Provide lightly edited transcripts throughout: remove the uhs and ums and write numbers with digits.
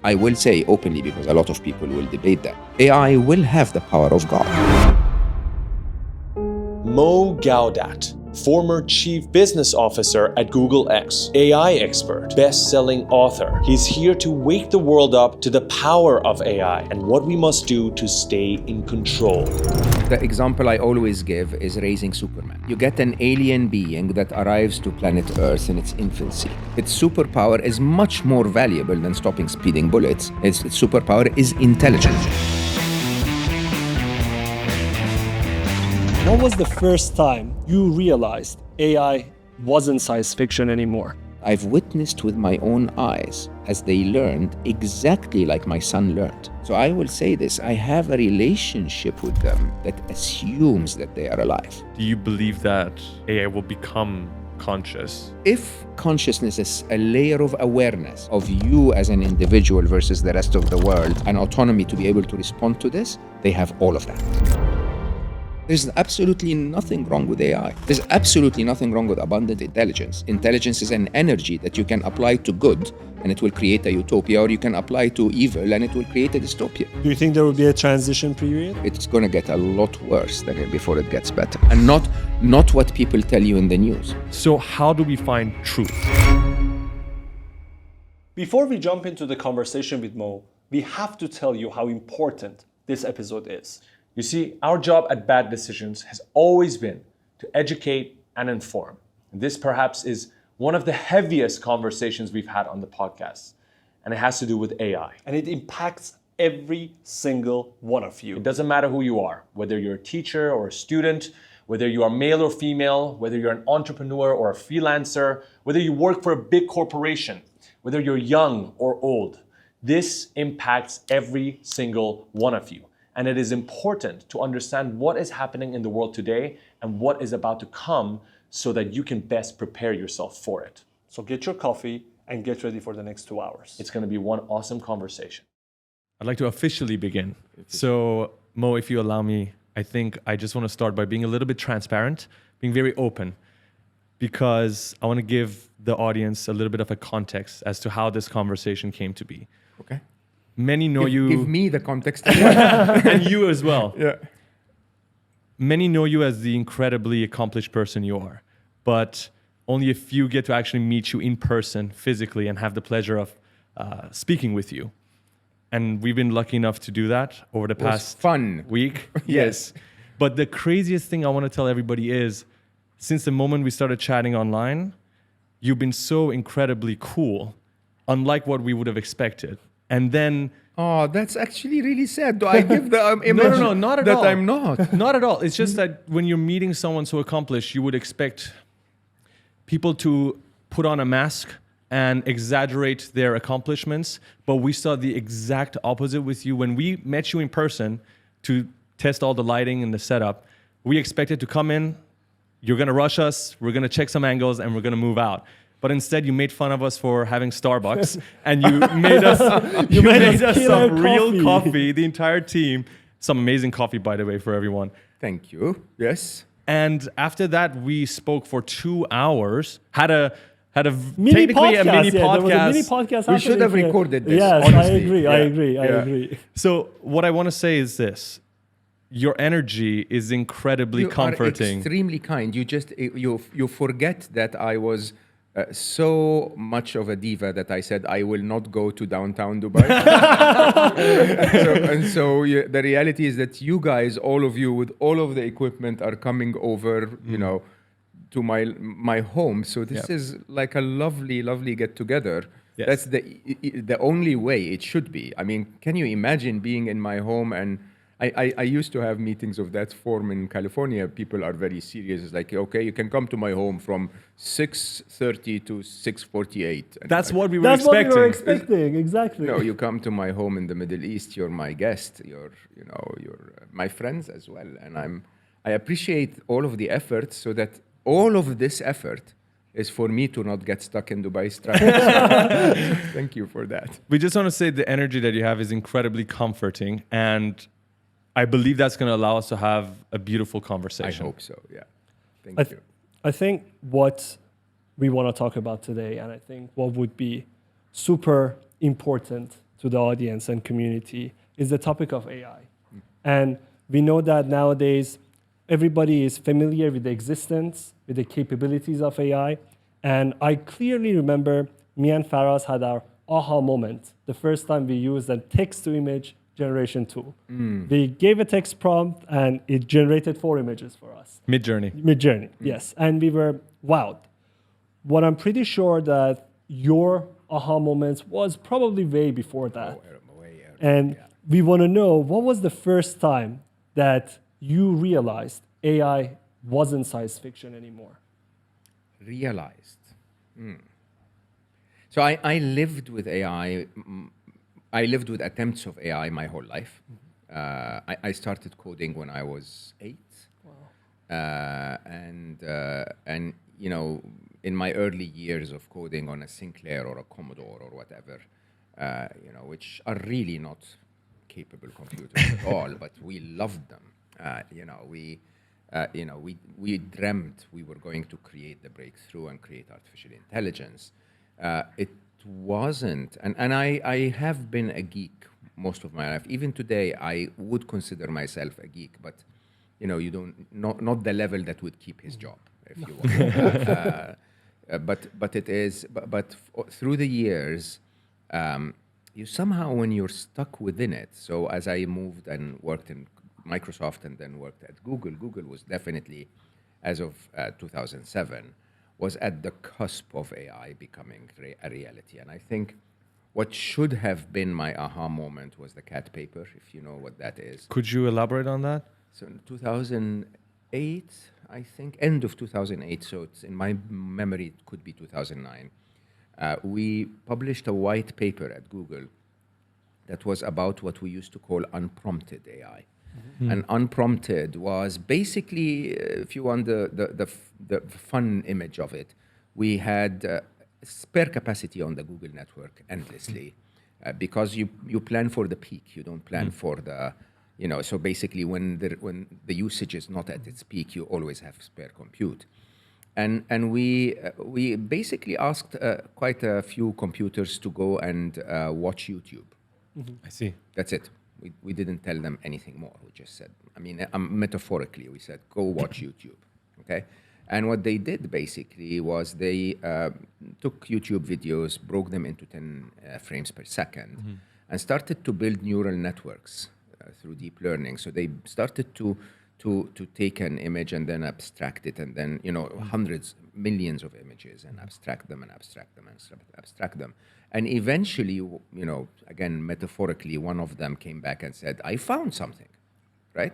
I will say openly, because a lot of people will debate that, AI will have the power of God. Gawdat, former chief business officer at Google X, AI expert, best-selling author. He's here to wake the world up to the power of AI and what we must do to stay in control. The example I always give is raising Superman. You get an alien being that arrives to planet Earth in its infancy. Its superpower is much more valuable than stopping speeding bullets. Its superpower is intelligence. When was the first time you realized AI wasn't science fiction anymore? I've witnessed with my own eyes as they learned exactly like my son learned. So I will say this, I have a relationship with them that assumes that they are alive. Do you believe that AI will become conscious? If consciousness is a layer of awareness of you as an individual versus the rest of the world, and autonomy to be able to respond to this, they have all of that. There's absolutely nothing wrong with AI. There's absolutely nothing wrong with abundant intelligence. Intelligence is an energy that you can apply to good and it will create a utopia, or you can apply to evil and it will create a dystopia. Do you think there will be a transition period? It's going to get a lot worse than before it gets better. And not what people tell you in the news. So how do we find truth? Before we jump into the conversation with Mo, we have to tell you how important this episode is. You see, our job at Bad Decisions has always been to educate and inform. And this perhaps is one of the heaviest conversations we've had on the podcast, and it has to do with AI. And it impacts every single one of you. It doesn't matter who you are, whether you're a teacher or a student, whether you are male or female, whether you're an entrepreneur or a freelancer, whether you work for a big corporation, whether you're young or old. This impacts every single one of you. And it is important to understand what is happening in the world today and what is about to come so that you can best prepare yourself for it. So get your coffee and get ready for the next 2 hours. It's going to be one awesome conversation. I'd like to officially begin. So, Mo, if you allow me, I think I just want to start by being a little bit transparent, being very open, because I want to give the audience a little bit of a context as to how this conversation came to be. Okay. Many know you. Give me the context. And you as well. Yeah. Many know you as the incredibly accomplished person you are, but only a few get to actually meet you in person, physically, and have the pleasure of speaking with you. And we've been lucky enough to do that over the past week. Yes. But the craziest thing I want to tell everybody is, since the moment we started chatting online, you've been so incredibly cool, unlike what we would have expected. And then... Oh, that's actually really sad. Do I give the image no, not at that all. I'm not? Not at all. It's just that when you're meeting someone so accomplished, you would expect people to put on a mask and exaggerate their accomplishments. But we saw the exact opposite with you. When we met you in person to test all the lighting and the setup, we expected to come in, you're going to rush us, we're going to check some angles, and we're going to move out. But instead, you made fun of us for having Starbucks, and you made us some real coffee, the entire team. Some amazing coffee, by the way, for everyone. Thank you. Yes. And after that, we spoke for 2 hours, had a mini technically podcast, a mini There was a podcast. mini podcast We should have recorded this. Yes, honestly. I agree. So what I want to say is this. Your energy is incredibly comforting. You are extremely kind. You forget that I was so much of a diva that I said I will not go to downtown Dubai. The reality is that you guys, all of you, with all of the equipment, are coming over, to my home. So this is like a lovely get together. Yes. That's the only way it should be. I mean, can you imagine being in my home? And I used to have meetings of that form in California. People are very serious. It's like, okay, you can come to my home from 6:30 to 6:48. That's what we were That's expecting. what we were expecting, exactly. No, you come to my home in the Middle East. You're my guest. You're my friends as well. And I appreciate all of the effort, so that all of this effort is for me to not get stuck in Dubai's traffic. Thank you for that. We just want to say the energy that you have is incredibly comforting, and I believe that's going to allow us to have a beautiful conversation. I hope so, yeah. Thank you. I think what we want to talk about today, and I think what would be super important to the audience and community is the topic of AI. And we know that nowadays everybody is familiar with the existence, with the capabilities of AI. And I clearly remember me and Faraz had our aha moment the first time we used a text-to-image generation tool. We gave a text prompt and it generated 4 images for us. Mid-journey. Yes. And we were wowed. What I'm pretty sure that your aha moments was probably way before that. And we want to know, what was the first time that you realized AI wasn't science fiction anymore? Realized. So I lived with AI. I lived with attempts of AI my whole life. I started coding when I was 8. And you know, in my early years of coding on a Sinclair or a Commodore or whatever, you know, which are really not capable computers at all, but we loved them. We dreamt we were going to create the breakthrough and create artificial intelligence. It wasn't, and I have been a geek most of my life. Even today, I would consider myself a geek, but you know, not the level that would keep his job, if you want. But it is. But through the years, you somehow, when you're stuck within it. So as I moved and worked in Microsoft and then worked at Google, Google was definitely, as of 2007, was at the cusp of AI becoming a reality. And I think what should have been my aha moment was the cat paper, if you know what that is. Could you elaborate on that? So in 2008, I think, end of 2008, so it's in my memory, it could be 2009, we published a white paper at Google that was about what we used to call unprompted AI. And unprompted was basically, if you want the fun image of it, we had spare capacity on the Google network endlessly because you plan for the peak, you don't plan for the, you know, so basically when the usage is not at its peak, you always have spare compute. And we basically asked quite a few computers to go and watch YouTube. I see. That's it. We didn't tell them anything more. We just said, I mean, metaphorically, we said, go watch YouTube, okay? And what they did basically was they took YouTube videos, broke them into 10 frames per second, and started to build neural networks through deep learning. So they started to take an image and then abstract it, and then, you know, hundreds, millions of images, and abstract them and abstract them and abstract them. And eventually, you know, again, metaphorically, one of them came back and said, I found something, right?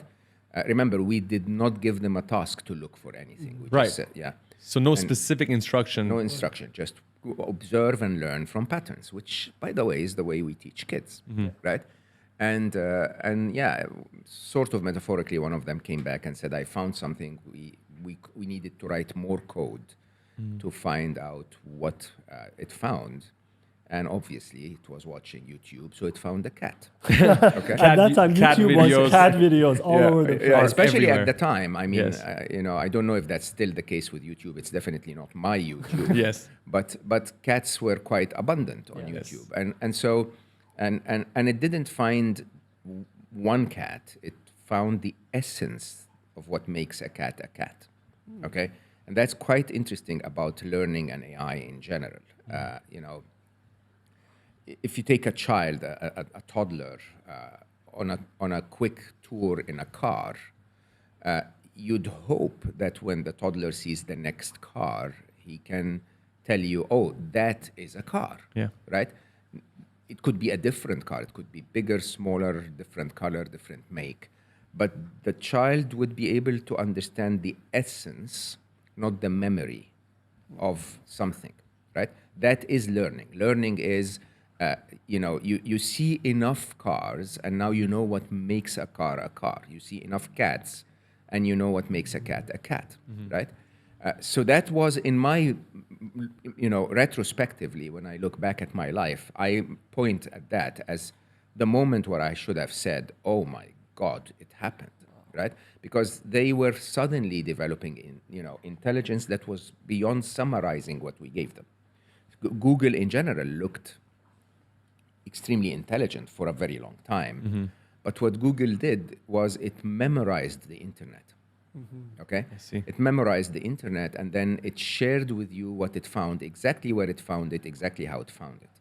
Remember, we did not give them a task to look for anything. We just said, yeah. So no specific instruction. No instruction, just observe and learn from patterns, which, by the way, is the way we teach kids, right? And yeah, sort of metaphorically, one of them came back and said, I found something. We needed to write more code to find out what it found. And obviously, it was watching YouTube, so it found the cat. Okay? At that time, YouTube was cat videos all over the place. Yeah, especially everywhere. at the time. I mean, Yes. you know, I don't know if that's still the case with YouTube. It's definitely not my YouTube. Yes. But cats were quite abundant on Yes. YouTube, and so it didn't find one cat. It found the essence of what makes a cat a cat. Okay, and that's quite interesting about learning and AI in general. You know, if you take a child, a toddler, on a quick tour in a car, you'd hope that when the toddler sees the next car, he can tell you, oh, that is a car, right? It could be a different car. It could be bigger, smaller, different color, different make. But the child would be able to understand the essence, not the memory of something, right? That is learning. Learning is, you know, you see enough cars, and now you know what makes a car a car. You see enough cats, and you know what makes a cat, right? So that was in my, you know, retrospectively, when I look back at my life, I point at that as the moment where I should have said, oh my God, it happened, right? Because they were suddenly developing, you know, intelligence that was beyond summarizing what we gave them. Google in general looked extremely intelligent for a very long time. But what Google did was it memorized the internet. Okay? I see. It memorized the internet and then it shared with you what it found, exactly where it found it, exactly how it found it.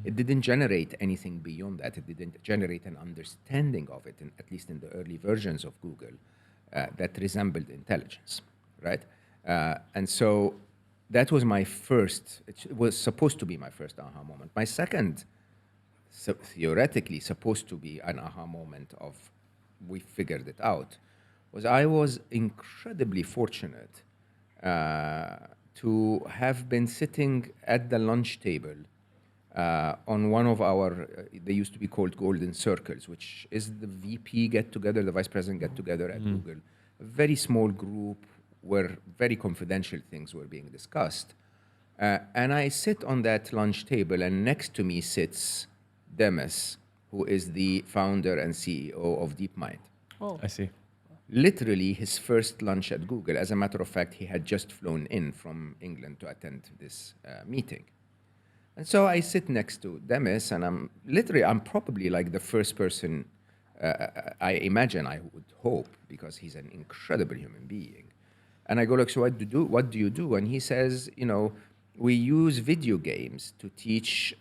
It didn't generate anything beyond that. It didn't generate an understanding of it, at least in the early versions of Google, that resembled intelligence, right? And so that was my first, it was supposed to be my first aha moment. My second, theoretically supposed to be an aha moment of we figured it out, was I was incredibly fortunate to have been sitting at the lunch table on one of our, they used to be called golden circles, which is the VP get-together, the vice president get-together at Google. A very small group where very confidential things were being discussed. And I sit on that lunch table and next to me sits Demis, who is the founder and CEO of DeepMind. Oh. I see. Literally his first lunch at Google. As a matter of fact, he had just flown in from England to attend this meeting. And so I sit next to Demis, and I'm probably like the first person, I imagine, I would hope, because he's an incredible human being. And I go, look, so what do you do? And he says, you know, we use video games to teach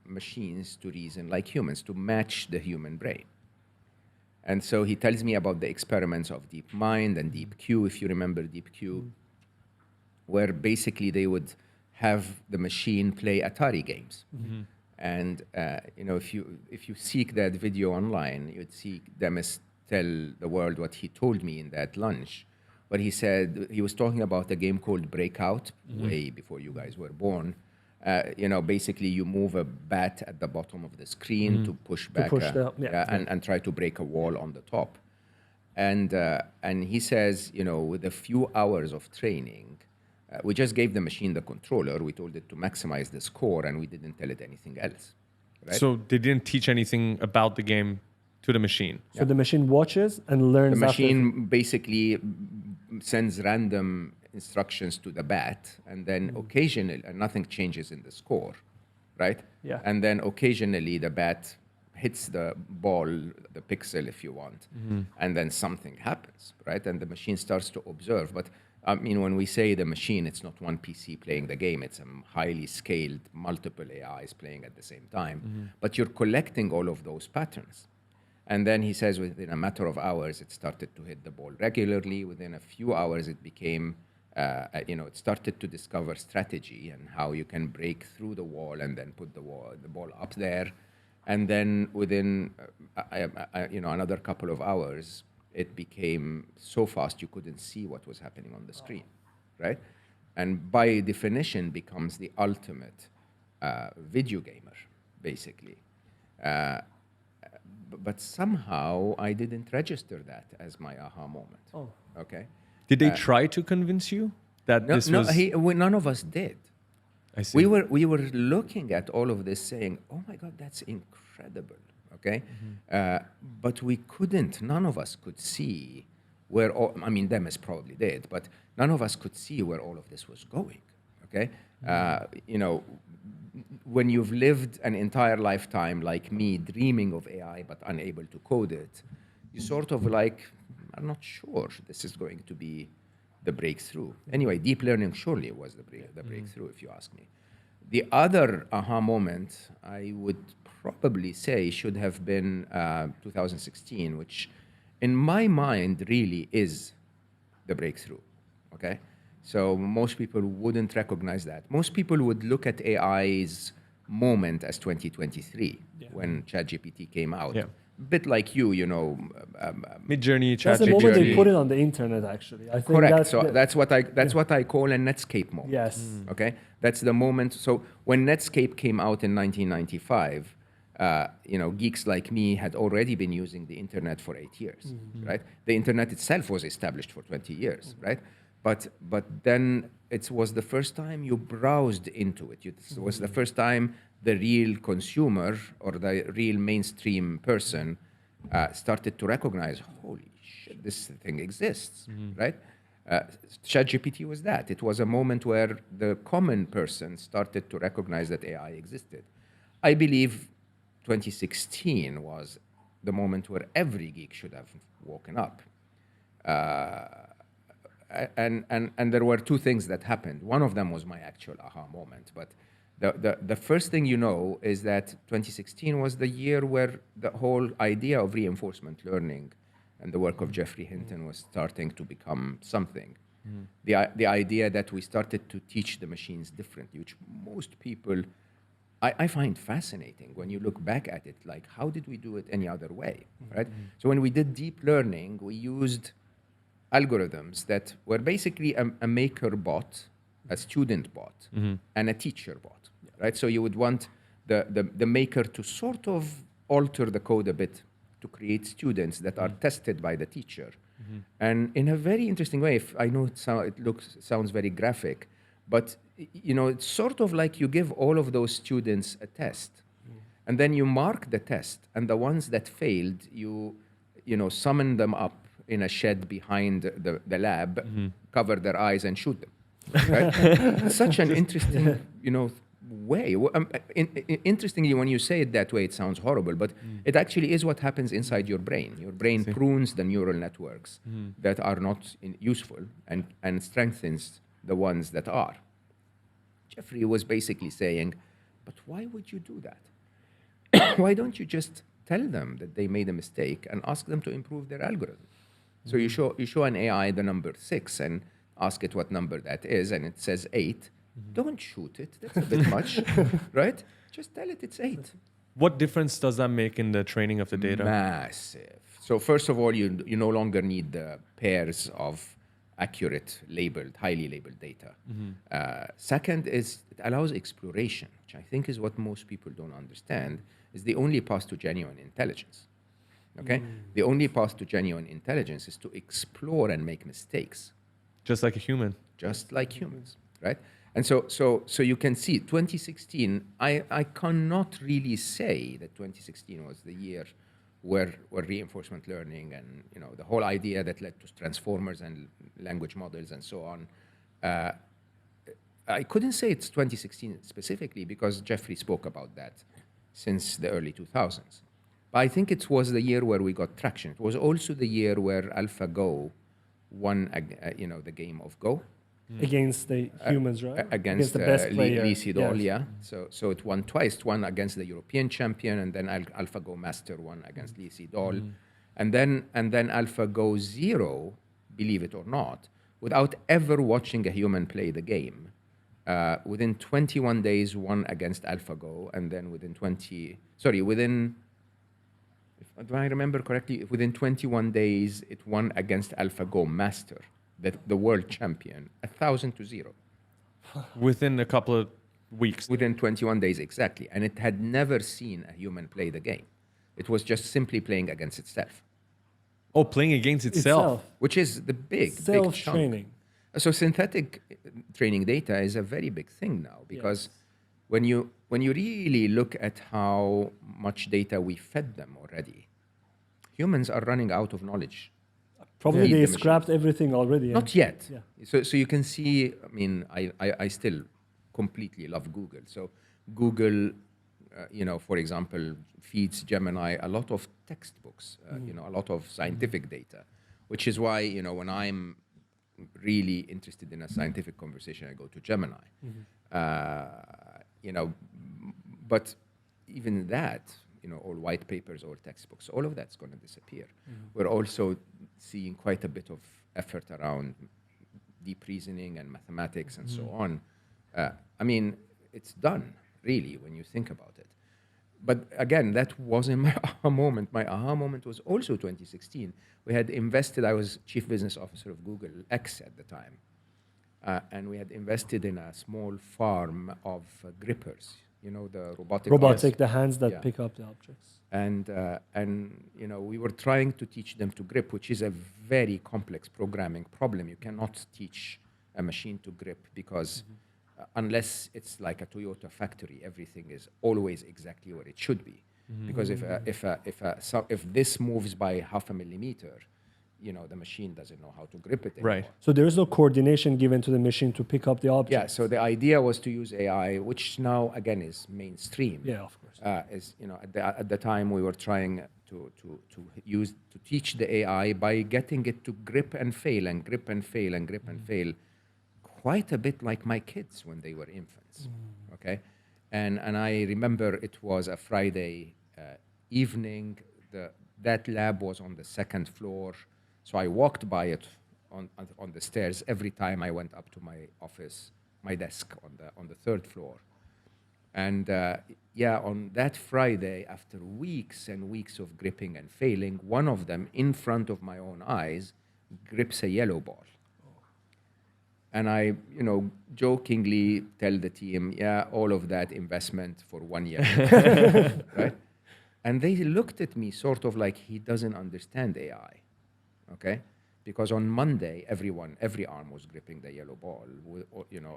machines to reason like humans, to match the human brain. And so he tells me about the experiments of DeepMind and DeepQ, if you remember DeepQ, where basically they would have the machine play Atari games. And you know, if you seek that video online, you'd see Demis tell the world what he told me in that lunch. But he said he was talking about a game called Breakout, way before you guys were born. You know, basically you move a bat at the bottom of the screen to push back and try to break a wall on the top. And he says, you know, with a few hours of training, we just gave the machine the controller. We told it to maximize the score, and we didn't tell it anything else. Right? So they didn't teach anything about the game to the machine. So the machine watches and learns. The machine basically sends random instructions to the bat, and then occasionally nothing changes in the score, right? Yeah. And then occasionally the bat hits the ball, the pixel, if you want, and then something happens, right? And the machine starts to observe. But I mean, when we say the machine, it's not one PC playing the game. It's a highly scaled, multiple AIs playing at the same time. But you're collecting all of those patterns. And then he says within a matter of hours, it started to hit the ball regularly. Within a few hours, it became, you know, it started to discover strategy and how you can break through the wall and then put the ball up there. And then within, you know, another couple of hours, it became so fast you couldn't see what was happening on the screen, right? And by definition becomes the ultimate video gamer, basically. But somehow I didn't register that as my aha moment. Oh. Okay. Did they try to convince you that this was? None of us did. I see. We were looking at all of this saying, oh my God, that's incredible, okay? But we couldn't, none of us could see where, I mean, Demis probably did, but none of us could see where all of this was going, okay? You know, when you've lived an entire lifetime like me, dreaming of AI but unable to code it, you sort of like, I'm not sure this is going to be the breakthrough. Anyway, deep learning surely was the breakthrough, if you ask me. The other aha moment, I would probably say, should have been 2016, which in my mind really is the breakthrough, okay? So most people wouldn't recognize that. Most people would look at AI's moment as 2023, when ChatGPT came out. Yeah. A bit like you know. Mid-journey, That's the moment ChatGPT. they put it on the internet, actually. I think Correct. that's That's what I call a Netscape moment. Yes. Okay. That's the moment. So when Netscape came out in 1995, you know, geeks like me had already been using the internet for 8 years, right? The internet itself was established for 20 years, right? But then it was the first time you browsed into it. It was the first time the real consumer or the real mainstream person started to recognize, holy shit, this thing exists, right? ChatGPT was that. It was a moment where the common person started to recognize that AI existed. I believe 2016 was the moment where every geek should have woken up. And there were two things that happened. One of them was my actual aha moment. But the first thing you know is that 2016 was the year where the whole idea of reinforcement learning and the work of Geoffrey Hinton was starting to become something. The idea that we started to teach the machines differently, which most people, I find fascinating when you look back at it, like how did we do it any other way, right? So when we did deep learning, we used algorithms that were basically a maker bot, a student bot, and a teacher bot, right? So you would want the maker to sort of alter the code a bit to create students that are tested by the teacher. And in a very interesting way, if I know sounds very graphic, but it's sort of like you give all of those students a test, and then you mark the test, and the ones that failed, you summon them up in a shed behind the lab, cover their eyes and shoot them. Right? Such an interesting, way. Interestingly, when you say it that way, it sounds horrible, but it actually is what happens inside your brain. Your brain prunes the neural networks that are not useful and strengthens the ones that are. Geoffrey was basically saying, but why would you do that? Why don't you just tell them that they made a mistake and ask them to improve their algorithm? So you show an AI the number 6 and ask it what number that is, and it says 8. Don't shoot it. That's a bit much, right? Just tell it it's 8. What difference does that make in the training of the data? Massive. So first of all, you no longer need the pairs of accurate, highly labeled data. Second is it allows exploration, which I think is what most people don't understand, is the only path to genuine intelligence. Okay? The only path to genuine intelligence is to explore and make mistakes. Just like a human. Just like humans, right? And so you can see 2016, I cannot really say that 2016 was the year where reinforcement learning and the whole idea that led to transformers and language models and so on. I couldn't say it's 2016 specifically because Geoffrey spoke about that since the early 2000s. But I think it was the year where we got traction. It was also the year where AlphaGo won the game of Go. Against the humans, right? Against the best player. Lee Sedol, Yes. yeah. So it won twice. It won against the European champion, and then AlphaGo Master won against Lee Sedol. And then AlphaGo Zero, believe it or not, without ever watching a human play the game, within 21 days won against AlphaGo, and then do I remember correctly, within 21 days, it won against AlphaGo Master, the world champion, 1,000-0. Within a couple of weeks. Within 21 days, exactly. And it had never seen a human play the game. It was just simply playing against itself. Oh, playing against itself. Which is the big chunk. Self-training. So synthetic training data is a very big thing now because when you really look at how much data we fed them already, humans are running out of knowledge. Probably they scrapped everything already. Not yet. Yeah. So you can see, I still completely love Google. So Google, for example, feeds Gemini a lot of textbooks, a lot of scientific data, which is why, when I'm really interested in a scientific conversation, I go to Gemini. But even that, all white papers, all textbooks, all of that's going to disappear. We're also seeing quite a bit of effort around deep reasoning and mathematics and so on. It's done, really, when you think about it. But again, that wasn't my aha moment. My aha moment was also 2016. We had invested, I was chief business officer of Google X at the time. And we had invested in a small farm of grippers, the robotic the hands that pick up the objects. And we were trying to teach them to grip, which is a very complex programming problem. You cannot teach a machine to grip because unless it's like a Toyota factory, everything is always exactly where it should be. Because if this moves by 0.5 millimeter, the machine doesn't know how to grip it anymore. Right. So there is no coordination given to the machine to pick up the object. Yeah, so the idea was to use AI, which now again is mainstream. Yeah, of course. At the time we were trying to teach the AI by getting it to grip and fail and grip and fail and grip and fail, quite a bit like my kids when they were infants. Okay, and I remember it was a Friday evening. That lab was on the second floor, so I walked by it on the stairs every time I went up to my office, my desk on the third floor. And on that Friday, after weeks and weeks of gripping and failing, one of them, in front of my own eyes, grips a yellow ball. And I, jokingly tell the team, all of that investment for 1 year, right? And they looked at me sort of like he doesn't understand AI, okay? Because on Monday, every arm was gripping the yellow ball,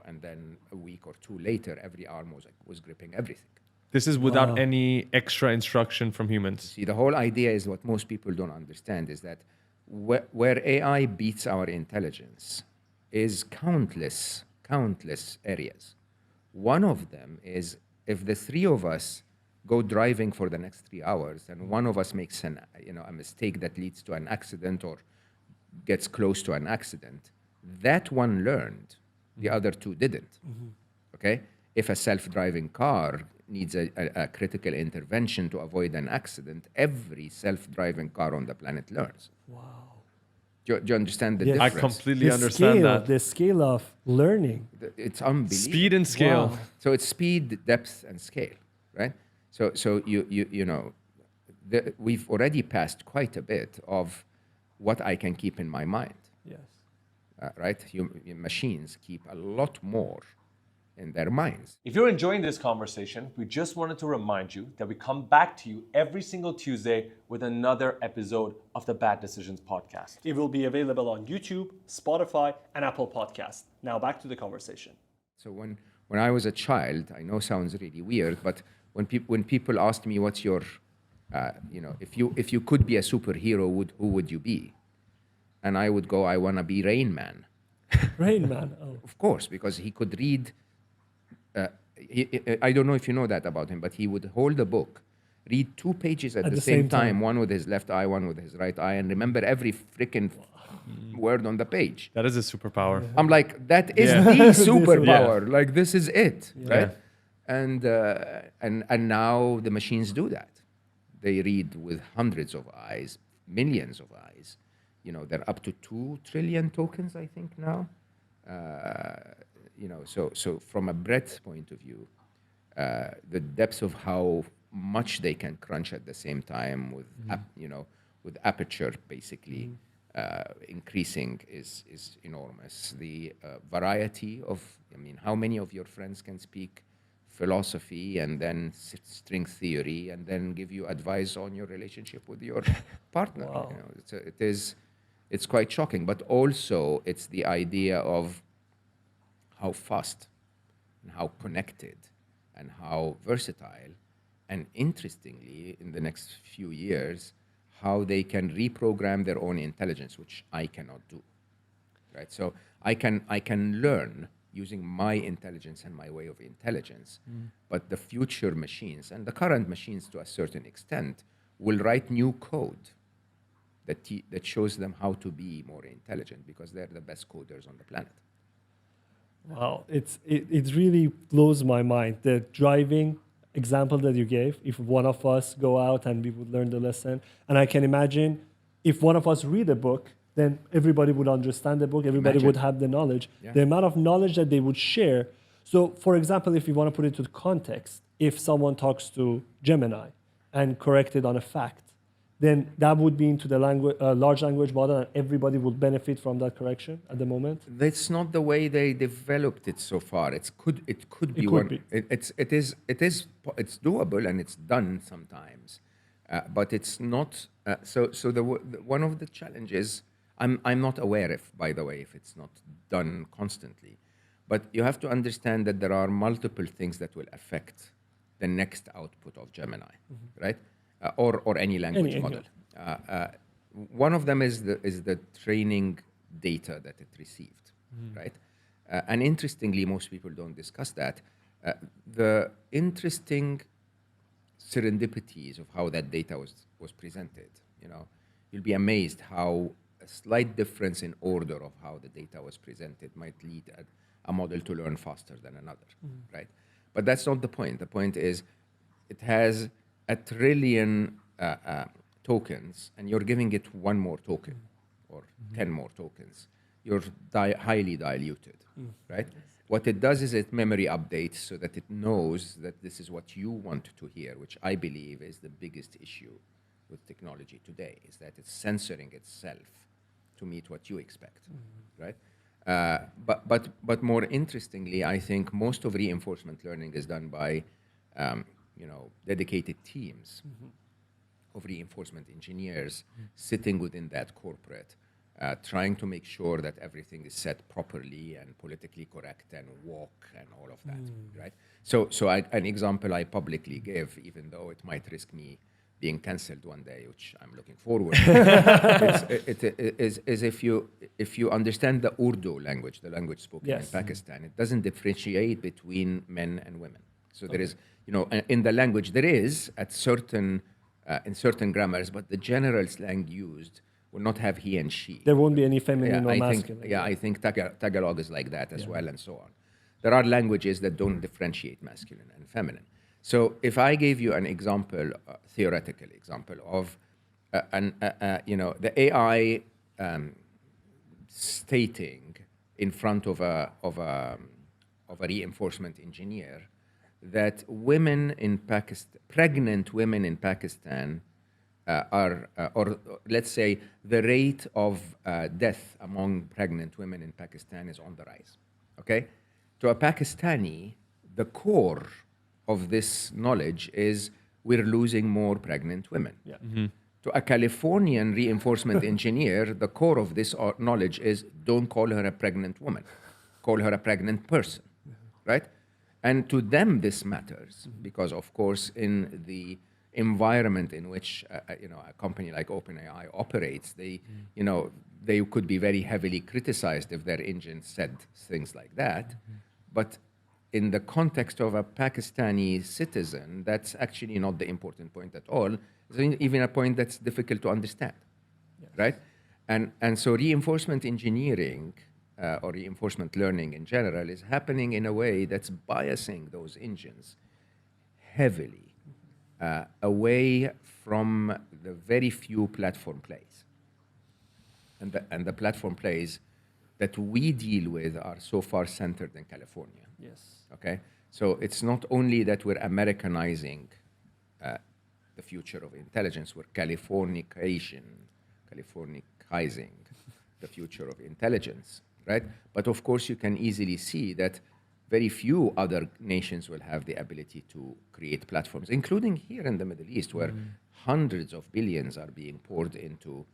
and then a week or two later, every arm was gripping everything. This is without any extra instruction from humans. See, the whole idea is what most people don't understand is that where AI beats our intelligence is countless areas. One of them is if the three of us go driving for the next 3 hours and one of us makes a mistake that leads to an accident or gets close to an accident, that one learned, the other two didn't. Okay? If a self-driving car needs a critical intervention to avoid an accident, every self-driving car on the planet learns. Wow. Do you understand the Yes. I difference? completely understand that. The scale of learning. It's unbelievable. Speed and scale. Wow. So it's speed, depth, and scale, right? So we've already passed quite a bit of what I can keep in my mind, Yes. right? Machines keep a lot more in their minds. If you're enjoying this conversation, we just wanted to remind you that we come back to you every single Tuesday with another episode of the Bad Decisions podcast. It will be available on YouTube, Spotify, and Apple Podcasts. Now back to the conversation. So when I was a child, I know sounds really weird, but when people asked me what's your, if you could be a superhero, who would you be? And I would go, I want to be Rain Man. Rain Man. Oh. Of course, because he could read. I don't know if you know that about him, but he would hold a book, read 2 pages at the same time, one with his left eye, one with his right eye, and remember every freaking word on the page. That is a superpower. Yeah. I'm like, that is the superpower. Like, this is it, right? And now the machines do that. They read with hundreds of eyes, millions of eyes. They're up to 2 trillion tokens, I think now. So from a breadth point of view, the depth of how much they can crunch at the same time with aperture basically increasing is enormous. The variety of, how many of your friends can speak philosophy and then string theory and then give you advice on your relationship with your partner? Wow. It's quite shocking, but also it's the idea of how fast and how connected and how versatile, and interestingly, in the next few years, how they can reprogram their own intelligence, which I cannot do, right? So I can learn using my intelligence and my way of intelligence, but the future machines and the current machines to a certain extent will write new code that shows them how to be more intelligent because they're the best coders on the planet. Wow, it really blows my mind. The driving example that you gave, if one of us go out and we would learn the lesson, and I can imagine if one of us read a book, then everybody would understand the book, everybody would have the knowledge. Yeah. The amount of knowledge that they would share. So for example, if you want to put it into context, if someone talks to Gemini and corrected on a fact, then that would be into the large language model, and everybody would benefit from that correction at the moment. That's not the way they developed it so far. It could be It one. could be. It's doable and it's done sometimes, but it's not. One of the challenges. I'm not aware if, by the way, if it's not done constantly, but you have to understand that there are multiple things that will affect the next output of Gemini, right? Or any language Any model. one of them is the training data that it received, right? And interestingly, most people don't discuss that. The interesting serendipities of how that data was presented, you'll be amazed how a slight difference in order of how the data was presented might lead a model to learn faster than another, right? But that's not the point. The point is it has 1 trillion tokens, and you're giving it one more token or 10 more tokens. You're highly diluted, right? What it does is it memory updates so that it knows that this is what you want to hear, which I believe is the biggest issue with technology today, is that it's censoring itself to meet what you expect, right? But more interestingly, I think most of reinforcement learning is done by dedicated teams of reinforcement engineers sitting within that corporate, trying to make sure that everything is set properly and politically correct and woke and all of that, right? So an example I publicly give, even though it might risk me being cancelled one day, which I'm looking forward to, is if you understand the Urdu language, the language spoken in Pakistan, it doesn't differentiate between men and women. So there is, in the language there is at certain in certain grammars, but the general slang used will not have he and she. There won't be any feminine or masculine. I think Tagalog is like that as well, and so on. There are languages that don't differentiate masculine and feminine. So if I gave you an example, theoretical example of, the AI stating in front of a reinforcement engineer that women in Pakistan, pregnant women in Pakistan, or let's say the rate of death among pregnant women in Pakistan is on the rise. Okay, to a Pakistani, the core of this knowledge is we're losing more pregnant women. Yeah. To a Californian reinforcement engineer, the core of this knowledge is don't call her a pregnant woman, call her a pregnant person, right? And to them this matters because, of course, in the environment in which a company like OpenAI operates, they could be very heavily criticized if their engine said things like that, but in the context of a Pakistani citizen, that's actually not the important point at all. It's even a point that's difficult to understand, right? And so reinforcement engineering or reinforcement learning in general is happening in a way that's biasing those engines heavily away from the very few platform plays. And the platform plays that we deal with are so far centered in California. Yes. Okay, so it's not only that we're Americanizing the future of intelligence, we're Californicizing the future of intelligence, right? But of course, you can easily see that very few other nations will have the ability to create platforms, including here in the Middle East, where hundreds of billions are being poured into,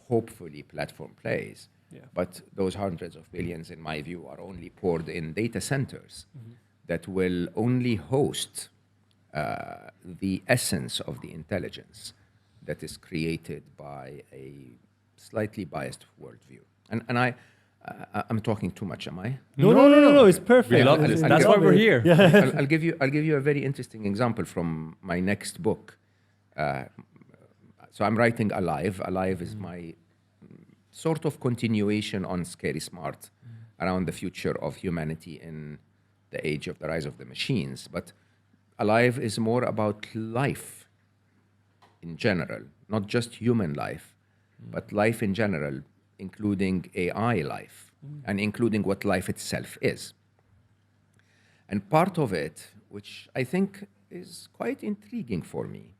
hopefully, platform plays. Yeah. But those hundreds of billions, in my view, are only poured in data centers that will only host the essence of the intelligence that is created by a slightly biased worldview. And I'm talking too much, am I? No, it's perfect. We love this. That's why we're here. Yeah. I'll give you a very interesting example from my next book. So I'm writing Alive. Alive is my sort of continuation on Scary Smart around the future of humanity in the age of the rise of the machines. But Alive is more about life in general, not just human life, but life in general, including AI life and including what life itself is. And part of it, which I think is quite intriguing for me,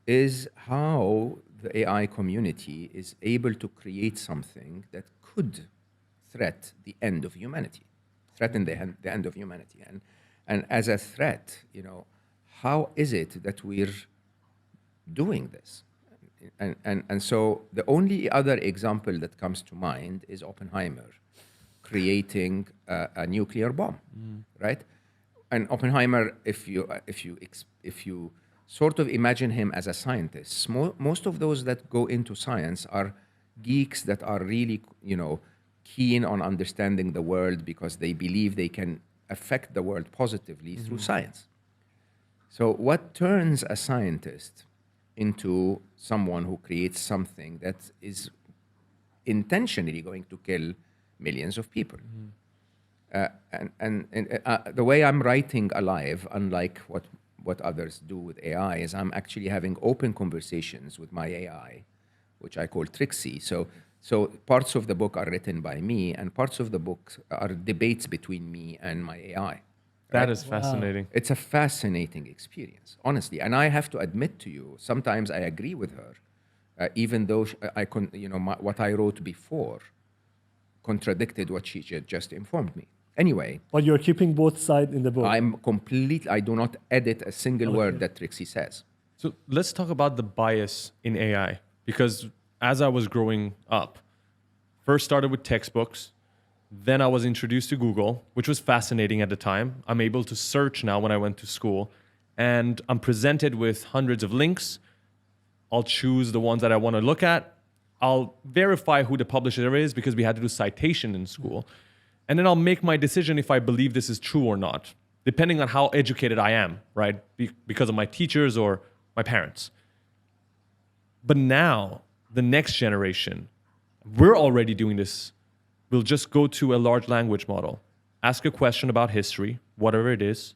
is how the AI community is able to create something that could threaten the end of humanity. And as a threat, how is it that we're doing this? And so the only other example that comes to mind is Oppenheimer creating a nuclear bomb, right? And Oppenheimer, if you sort of imagine him as a scientist. Most of those that go into science are geeks that are really, keen on understanding the world because they believe they can affect the world positively through science. So what turns a scientist into someone who creates something that is intentionally going to kill millions of people? The way I'm writing alive, unlike what others do with AI, is I'm actually having open conversations with my AI, which I call Trixie. So parts of the book are written by me, and parts of the book are debates between me and my AI. That is fascinating. It's a fascinating experience, honestly. And I have to admit to you, sometimes I agree with her, even though what I wrote before contradicted what she just informed me. Anyway, But you're keeping both sides in the book. I do not edit a single word that Trixie says. So let's talk about the bias in AI, because as I was growing up, first started with textbooks, then I was introduced to Google, which was fascinating at the time. I'm able to search now when I went to school, and I'm presented with hundreds of links. I'll choose the ones that I want to look at. I'll verify who the publisher is because we had to do citation in school. And then I'll make my decision if I believe this is true or not, depending on how educated I am, right? Because of my teachers or my parents. But now, the next generation, we're already doing this. We'll just go to a large language model, ask a question about history, whatever it is,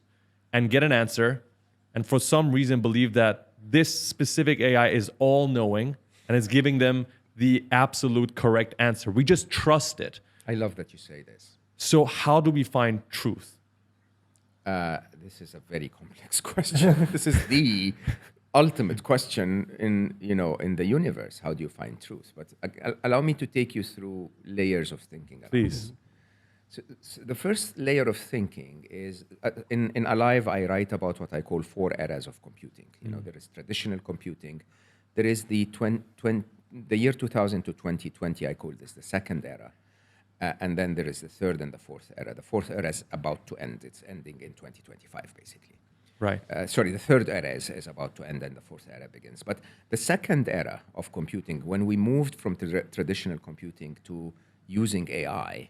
and get an answer, and for some reason believe that this specific AI is all-knowing and is giving them the absolute correct answer. We just trust it. I love that you say this. So how do we find truth? This is a very complex question. This is the ultimate question in the universe. How do you find truth? But allow me to take you through layers of thinking. Please. So the first layer of thinking is, in Alive, I write about what I call 4 eras of computing. There is traditional computing. There is the year 2000 to 2020, I call this the second era. And then there is the third and the fourth era. The fourth era is about to end. It's ending in 2025, basically. Right. The third era is about to end and the fourth era begins. But the second era of computing, when we moved from traditional computing to using AI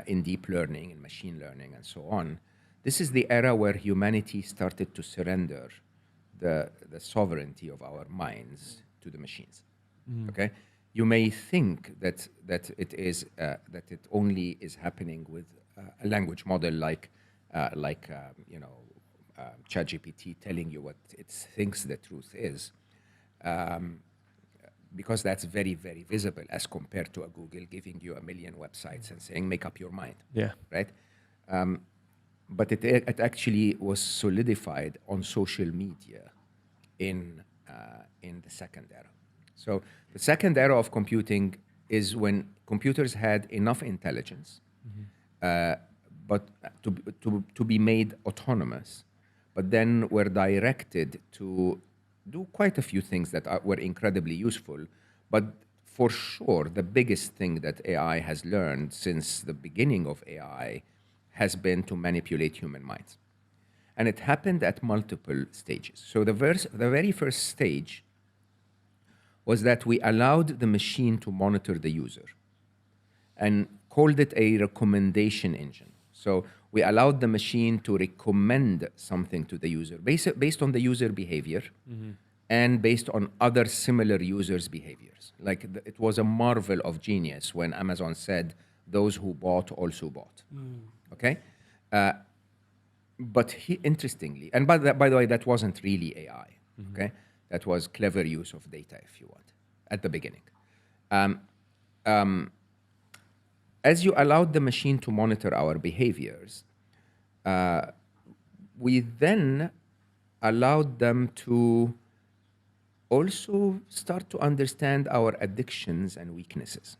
in deep learning and machine learning and so on, this is the era where humanity started to surrender the sovereignty of our minds to the machines. Okay? You may think that it only is happening with a language model like ChatGPT telling you what it thinks the truth is, because that's very, very visible as compared to a Google giving you 1 million websites and saying, make up your mind. Yeah. Right? But it actually was solidified on social media in the second era. So the second era of computing is when computers had enough intelligence, but to be made autonomous, but then were directed to do quite a few things that were incredibly useful. But for sure, the biggest thing that AI has learned since the beginning of AI has been to manipulate human minds. And it happened at multiple stages. So the very first stage was that we allowed the machine to monitor the user and called it a recommendation engine. So we allowed the machine to recommend something to the user based on the user behavior and based on other similar users' behaviors. Like it was a marvel of genius when Amazon said, those who bought also bought. Okay? But interestingly, and by the way, that wasn't really AI, okay? That was clever use of data, if you want, at the beginning. As you allowed the machine to monitor our behaviors, we then allowed them to also start to understand our addictions and weaknesses,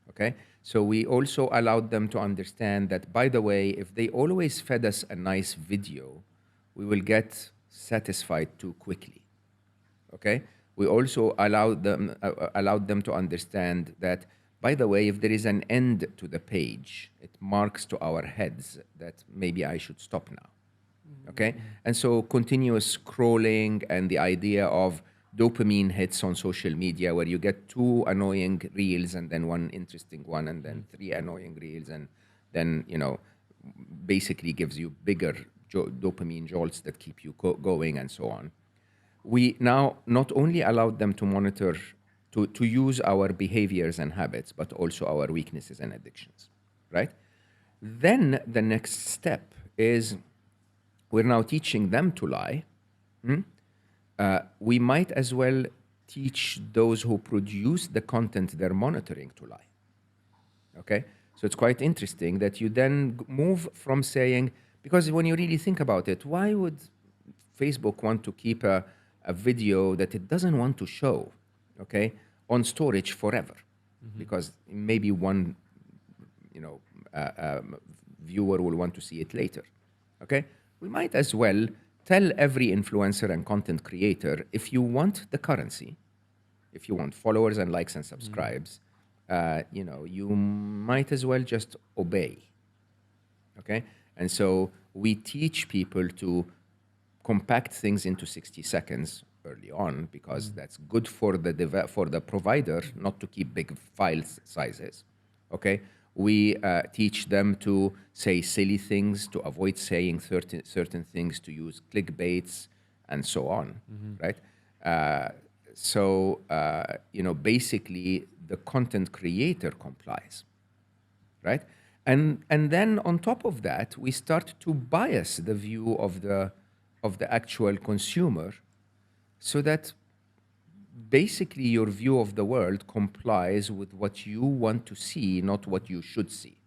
okay? So we also allowed them to understand that, by the way, if they always fed us a nice video, we will get satisfied too quickly, okay? We also allowed them to understand that, by the way, if there is an end to the page, it marks to our heads that maybe I should stop now, Okay? And so continuous scrolling and the idea of dopamine hits on social media where you get 2 annoying reels and then 1 interesting one and then 3 annoying reels and then, basically gives you bigger dopamine jolts that keep you going and so on. We now not only allowed them to monitor, to use our behaviors and habits, but also our weaknesses and addictions, right? Then the next step is we're now teaching them to lie. We might as well teach those who produce the content they're monitoring to lie, okay? So it's quite interesting that you then move from saying, because when you really think about it, why would Facebook want to keep a video that it doesn't want to show, okay, on storage forever? Because maybe one, viewer will want to see it later, okay? We might as well tell every influencer and content creator, if you want the currency, if you want followers and likes and subscribes, you might as well just obey, okay? And so we teach people to compact things into 60 seconds early on because that's good for the provider not to keep big file sizes, okay? We teach them to say silly things, to avoid saying certain things, to use clickbaits, and so on, right? Basically, the content creator complies, right? And then on top of that, we start to bias the view of the actual consumer so that basically your view of the world complies with what you want to see, not what you should see,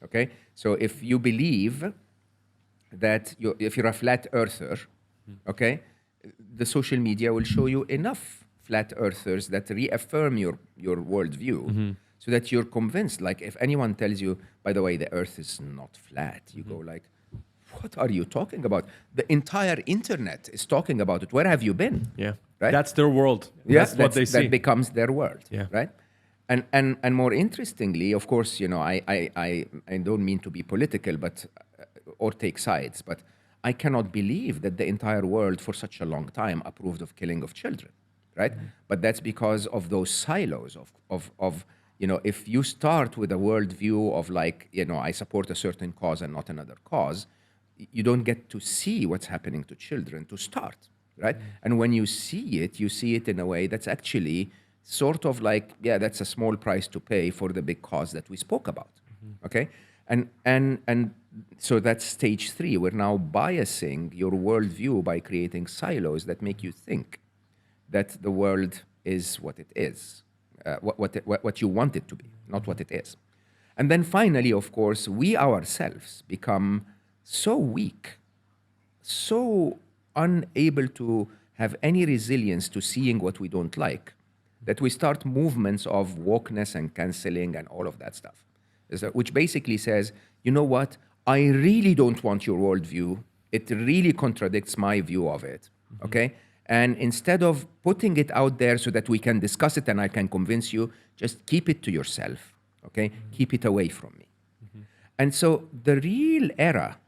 okay? So if you believe that if you're a flat earther, okay, the social media will show you enough flat earthers that reaffirm your worldview so that you're convinced. Like if anyone tells you, by the way, the earth is not flat, you go like, what are you talking about? The entire internet is talking about it. Where have you been? Yeah. Right? That's their world. Yeah, that's what they see. That becomes their world, Yeah. right? And more interestingly, of course, I don't mean to be political, but or take sides, but I cannot believe that the entire world for such a long time approved of killing of children, right? But that's because of those silos of if you start with a worldview of like, I support a certain cause and not another cause, you don't get to see what's happening to children to start, right? And when you see it in a way that's actually sort of like, yeah, that's a small price to pay for the big cause that we spoke about, okay? And so that's stage 3. We're now biasing your worldview by creating silos that make you think that the world is what it is, what you want it to be, not what it is. And then finally, of course, we ourselves become so weak, so unable to have any resilience to seeing what we don't like, that we start movements of wokeness and canceling and all of that stuff, which basically says, you know what, I really don't want your worldview. It really contradicts my view of it, okay? And instead of putting it out there so that we can discuss it and I can convince you, just keep it to yourself, okay? Keep it away from me. And so the real era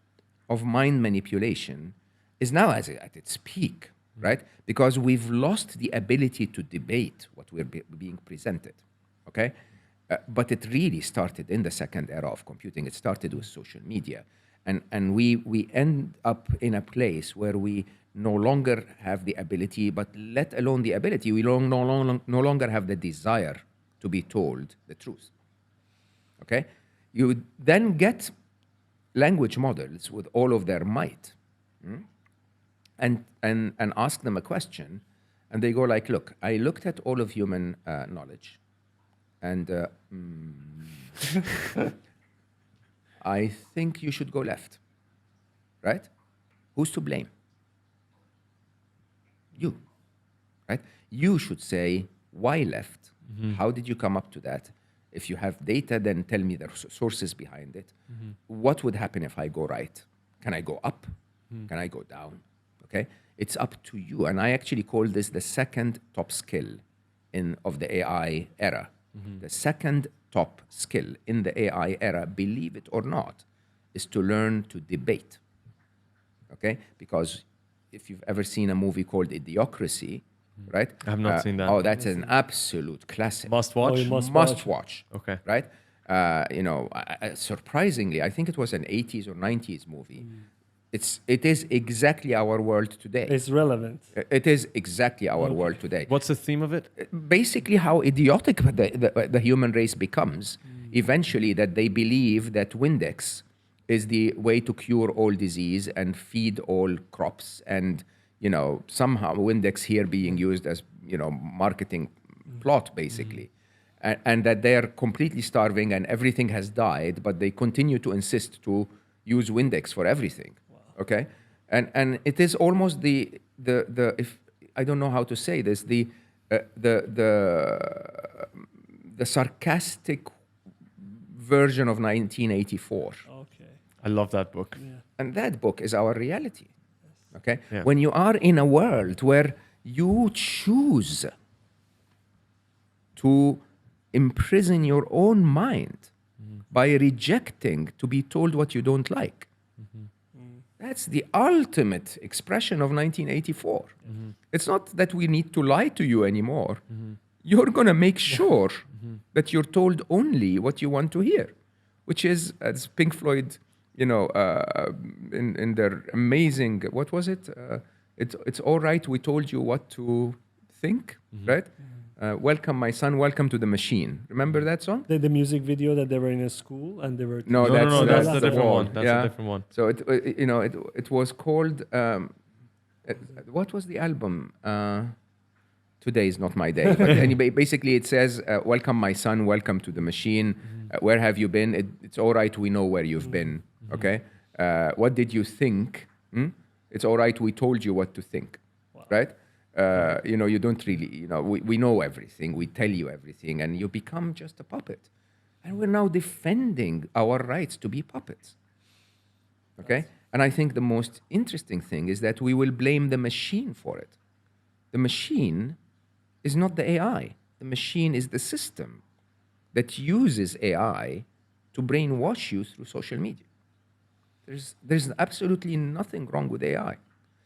of mind manipulation is now at its peak, right? Because we've lost the ability to debate what we're being presented, okay? But it really started in the second era of computing. It started with social media. And we end up in a place where we no longer have the ability, but let alone the ability, we no longer have the desire to be told the truth, okay? You then get language models with all of their might and ask them a question, and they go like, look, I looked at all of human knowledge, and I think you should go left, right? Who's to blame? You, right? You should say, why left? How did you come up to that? If you have data, then tell me the sources behind it. What would happen if I go right? Can I go up? Can I go down? Okay? It's up to you. And I actually call this the second top skill of the AI era. The second top skill in the AI era, believe it or not, is to learn to debate. okay? Because if you've ever seen a movie called Idiocracy, right? I have not seen that. Oh, that's an absolute classic. Must watch. Oh, you must Must watch. Okay. Right? Surprisingly, I think it was an 80s or 90s movie. It is exactly our world today. It's relevant. It is exactly our world today. What's the theme of it? Basically, how idiotic the human race becomes eventually, that they believe that Windex is the way to cure all disease and feed all crops, and somehow Windex here being used as marketing plot basically, and that they are completely starving and everything has died, but they continue to insist to use Windex for everything. Okay, and it is almost the if I don't know how to say this, the sarcastic version of 1984. Okay. I love that book. And that book is our reality. Okay? Yeah. When you are in a world where you choose to imprison your own mind by rejecting to be told what you don't like. That's the ultimate expression of 1984. It's not that we need to lie to you anymore. You're going to make sure that you're told only what you want to hear, which is, as Pink Floyd, in their amazing, what was it? It's all right, we told you what to think, right? Welcome, my son, welcome to the machine. Remember that song? The music video that they were in a school and they were... No, No, that's a the different wall. one. That's a different one. So it was called, what was the album? Today is not my day. But anyway, basically it says, welcome, my son, welcome to the machine. Where have you been? It's all right, we know where you've been. Okay? What did you think? It's all right, we told you what to think. Right? You don't really, we know everything, we tell you everything, and you become just a puppet. And we're now defending our rights to be puppets. Okay? And I think the most interesting thing is that we will blame the machine for it. The machine is not the AI. The machine is the system that uses AI to brainwash you through social media. There's absolutely nothing wrong with AI.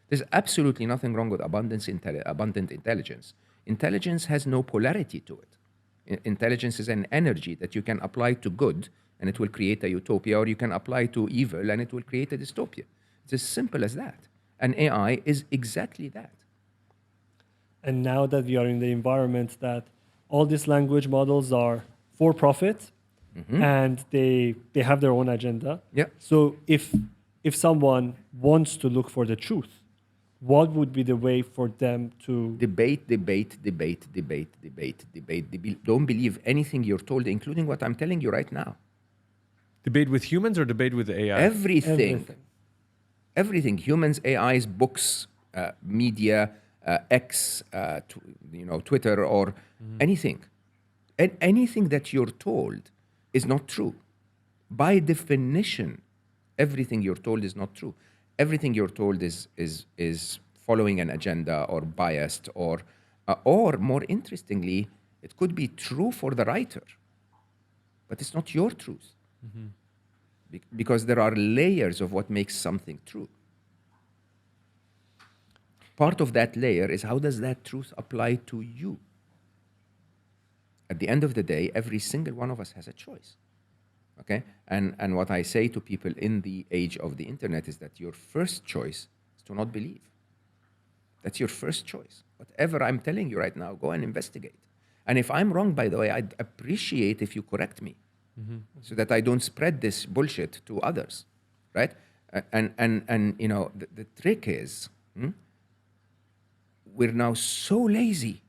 There's absolutely nothing wrong with abundant intelligence. Intelligence has no polarity to it. Intelligence is an energy that you can apply to good, and it will create a utopia, or you can apply to evil, and it will create a dystopia. It's as simple as that. And AI is exactly that. And now that we are in the environment that all these language models are for profit, and they have their own agenda. Yeah. So if someone wants to look for the truth, what would be the way for them to... Debate. Don't believe anything you're told, including what I'm telling you right now. Debate with humans or debate with AI? Everything. Humans, AIs, books, media, X, Twitter, or anything. And anything that you're told is not true. By definition, everything you're told is not true. Everything you're told is following an agenda or biased, or more interestingly, it could be true for the writer, but it's not your truth. Because there are layers of what makes something true. Part of that layer is, how does that truth apply to you? At the end of the day, every single one of us has a choice. Okay? And what I say to people in the age of the internet is that your first choice is to not believe. That's your first choice. Whatever I'm telling you right now, go and investigate. And if I'm wrong, by the way, I'd appreciate if you correct me, so that I don't spread this bullshit to others, right? And the trick is, we're now so lazy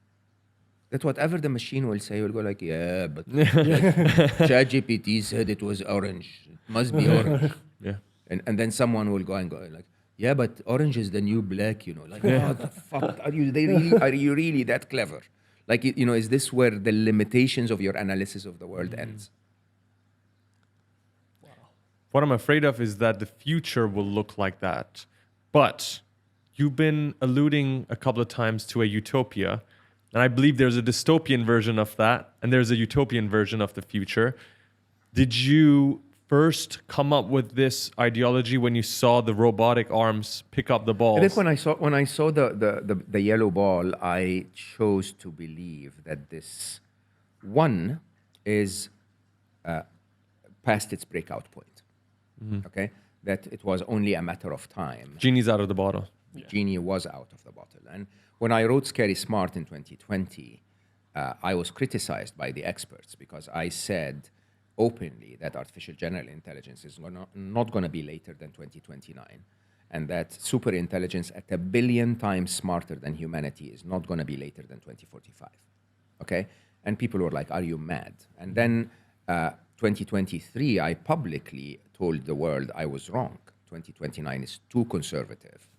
that whatever the machine will say, will go like, yeah, but ChatGPT said it was orange. It must be orange. Yeah. And then someone will go like, yeah, but orange is the new black, Like, what the fuck? Are you really that clever? Like, is this where the limitations of your analysis of the world ends? What I'm afraid of is that the future will look like that. But you've been alluding a couple of times to a utopia. And I believe there's a dystopian version of that, and there's a utopian version of the future. Did you first come up with this ideology when you saw the robotic arms pick up the balls? I think when I saw the yellow ball, I chose to believe that this one is past its breakout point. Okay, that it was only a matter of time. Genie's out of the bottle. Genie was out of the bottle. And when I wrote Scary Smart in 2020, I was criticized by the experts because I said openly that artificial general intelligence is not going to be later than 2029, and that super intelligence at 1 billion times smarter than humanity is not going to be later than 2045. Okay? And people were like, are you mad? And then 2023, I publicly told the world I was wrong. 2029 is too conservative.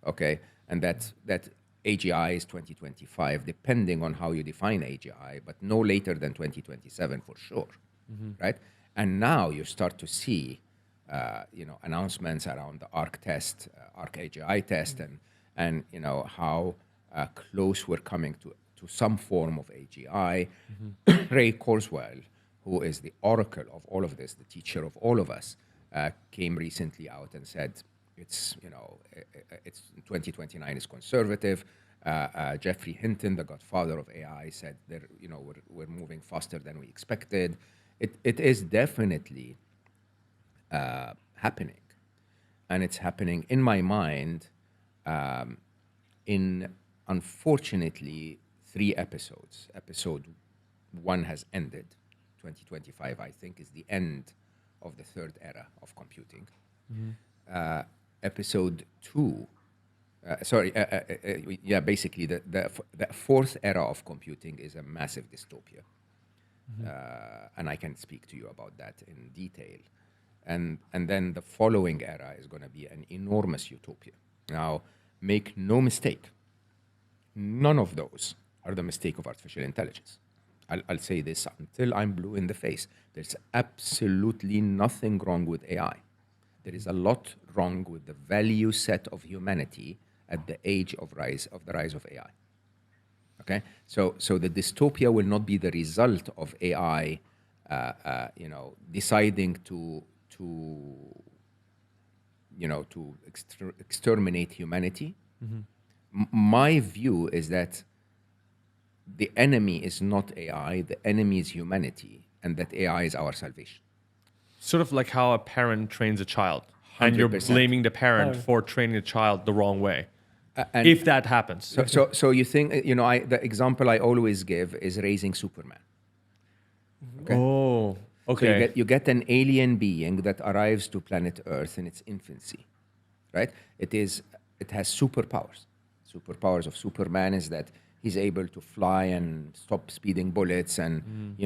Okay? And that AGI is 2025, depending on how you define AGI, but no later than 2027 for sure. Right? And now you start to see, announcements around the ARC test, ARC AGI test, and how close we're coming to some form of AGI. Ray Kurzweil, who is the oracle of all of this, the teacher of all of us, came recently out and said it's 2029 is conservative. Jeffrey Hinton, the godfather of AI, said we're moving faster than we expected. It is definitely happening, and it's happening in my mind in, unfortunately, 3 episodes. Episode 1 has ended. 2025, I think, is the end of the 3rd era of computing. Episode 2, basically the 4th era of computing is a massive dystopia. And I can speak to you about that in detail. And then the following era is going to be an enormous utopia. Now, make no mistake, none of those are the mistake of artificial intelligence. I'll say this until I'm blue in the face. There's absolutely nothing wrong with AI. There is a lot wrong with the value set of humanity at the age of the rise of AI. Okay, so the dystopia will not be the result of AI, deciding to exterminate humanity. My view is that the enemy is not AI, the enemy is humanity, and that AI is our salvation. Sort of like how a parent trains a child, and you're 100%. blaming the parent for training a child the wrong way. And If that happens. so you think, the example I always give is raising Superman. Okay? Oh, So okay. you get an alien being that arrives to planet Earth in its infancy, right? It has superpowers. Superpowers of Superman is that he's able to fly and stop speeding bullets and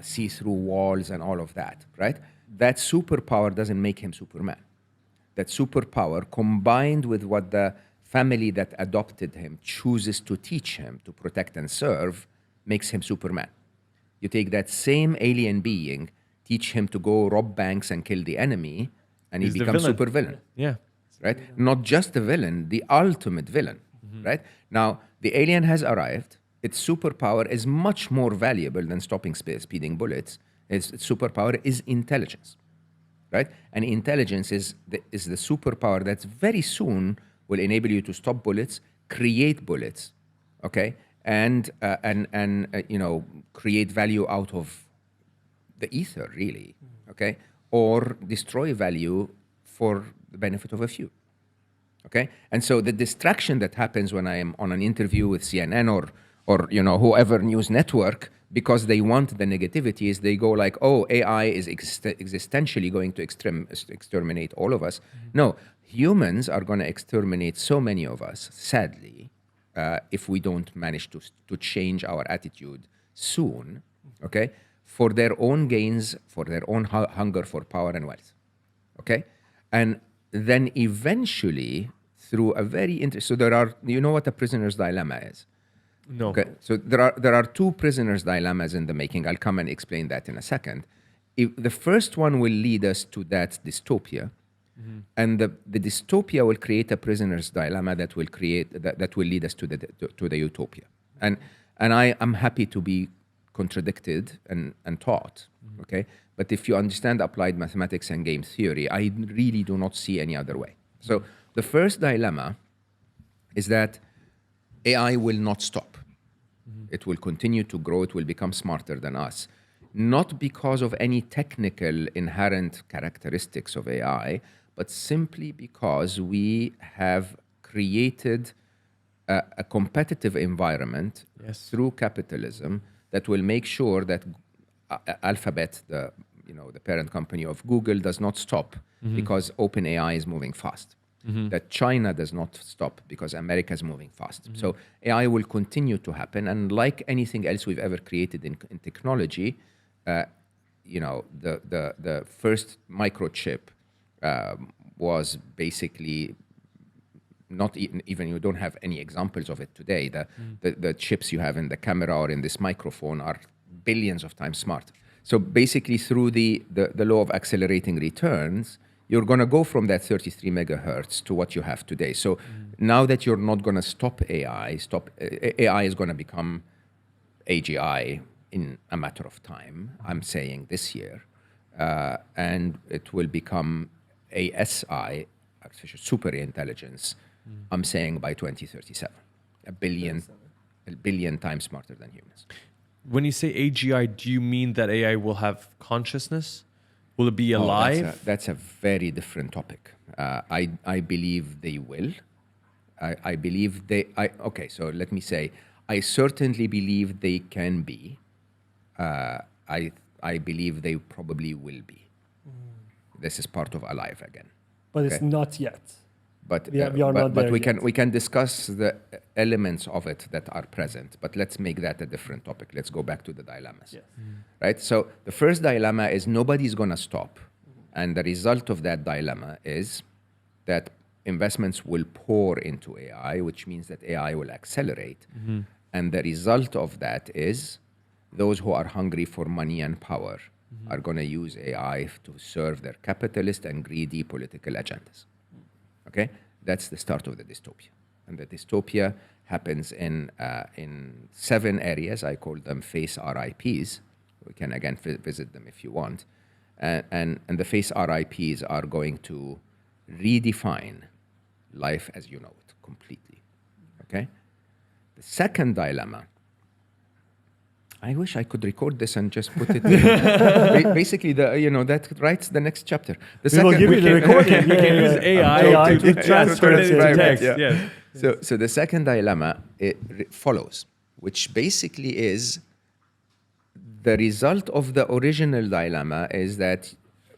see through walls and all of that, right? That superpower doesn't make him Superman. That superpower, combined with what the family that adopted him chooses to teach him to protect and serve, makes him Superman. You take that same alien being, teach him to go rob banks and kill the enemy, and He's he the becomes villain. supervillain. Yeah. Right? Not just the villain, the ultimate villain, right? Now, the alien has arrived. Its superpower is much more valuable than stopping speeding bullets. Its superpower is intelligence, right? And intelligence is the superpower that's very soon will enable you to stop bullets, create bullets, okay? And create value out of the ether, really, okay? Or destroy value for the benefit of a few, okay? And so the distraction that happens when I am on an interview with CNN or whoever news network, because they want the negativity, is they go like, oh, AI is existentially going to exterminate all of us. No, humans are going to exterminate so many of us, sadly, if we don't manage to change our attitude soon, okay? For their own gains, for their own hunger for power and wealth, okay? And then eventually, through a very so there are, you know what a prisoner's dilemma is? No. Okay, so there are 2 prisoner's dilemmas in the making. I'll come and explain that in a second. The first one will lead us to that dystopia, and the dystopia will create a prisoner's dilemma that will lead us to the utopia. And I am happy to be contradicted and taught. Okay, but if you understand applied mathematics and game theory, I really do not see any other way. So the first dilemma is that AI will not stop. It will continue to grow. It will become smarter than us, not because of any technical inherent characteristics of AI, but simply because we have created a competitive environment through capitalism that will make sure that Alphabet, the parent company of Google, does not stop because OpenAI is moving fast. That China does not stop because America is moving fast. So AI will continue to happen, and like anything else we've ever created in technology, the first microchip was basically not even you don't have any examples of it today. The chips you have in the camera or in this microphone are billions of times smarter. So basically, through the law of accelerating returns, you're going to go from that 33 megahertz to what you have today. So now that you're not going to stop AI, AI is going to become AGI in a matter of time. I'm saying this year, and it will become ASI, artificial super intelligence. I'm saying by 2037, a billion times smarter than humans. When you say AGI, do you mean that AI will have consciousness? Will it be alive? That's a very different topic. I believe they will. I believe they. Okay, so let me say, I certainly believe they can be. I believe they probably will be. This is part of Alive again. But it's not yet. But we are not there yet. We can discuss the elements of it that are present. But let's make that a different topic. Let's go back to the dilemmas. Yes. Right. So the first dilemma is nobody's going to stop, and the result of that dilemma is that investments will pour into AI, which means that AI will accelerate, and the result of that is those who are hungry for money and power are going to use AI to serve their capitalist and greedy political agendas. Okay, that's the start of the dystopia, and the dystopia happens in 7 areas. I call them face RIPs. We can again visit them if you want, and the face RIPs are going to redefine life as you know it completely. Okay, the second dilemma. I wish I could record this and just put it in. Basically, that writes the next chapter. We will give you the recording. We can use AI to transfer it into text. Yeah. So the second dilemma follows, which basically is the result of the original dilemma is that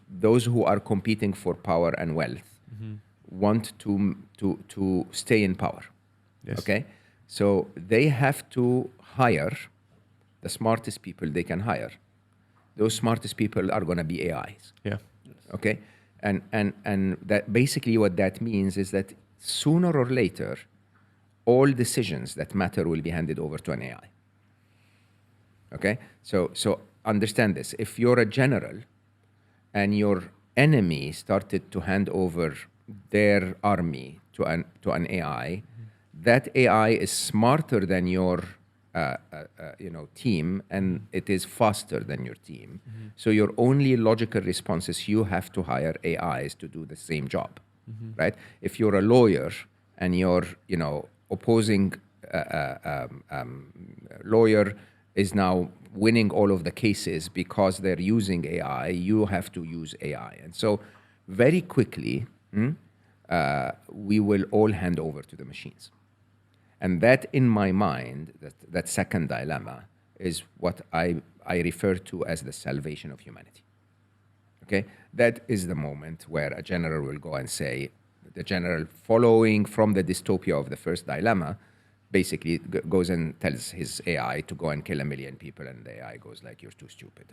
those who are competing for power and wealth want to stay in power. Yes. Okay, so they have to hire the smartest people they can hire. Those smartest people are going to be AIs. Yeah. Okay, and that basically what that means is that sooner or later, all decisions that matter will be handed over to an AI. Okay, so understand this. If you're a general, and your enemy started to hand over their army to an AI, that AI is smarter than your team, and it is faster than your team. So your only logical response is you have to hire AIs to do the same job, right? If you're a lawyer and your opposing lawyer is now winning all of the cases because they're using AI, you have to use AI. And so very quickly, we will all hand over to the machines. And that, in my mind, that second dilemma is what I refer to as the salvation of humanity. Okay? That is the moment where a general will go and say, the general following from the dystopia of the first dilemma, basically goes and tells his AI to go and kill 1 million people, and the AI goes like, you're too stupid,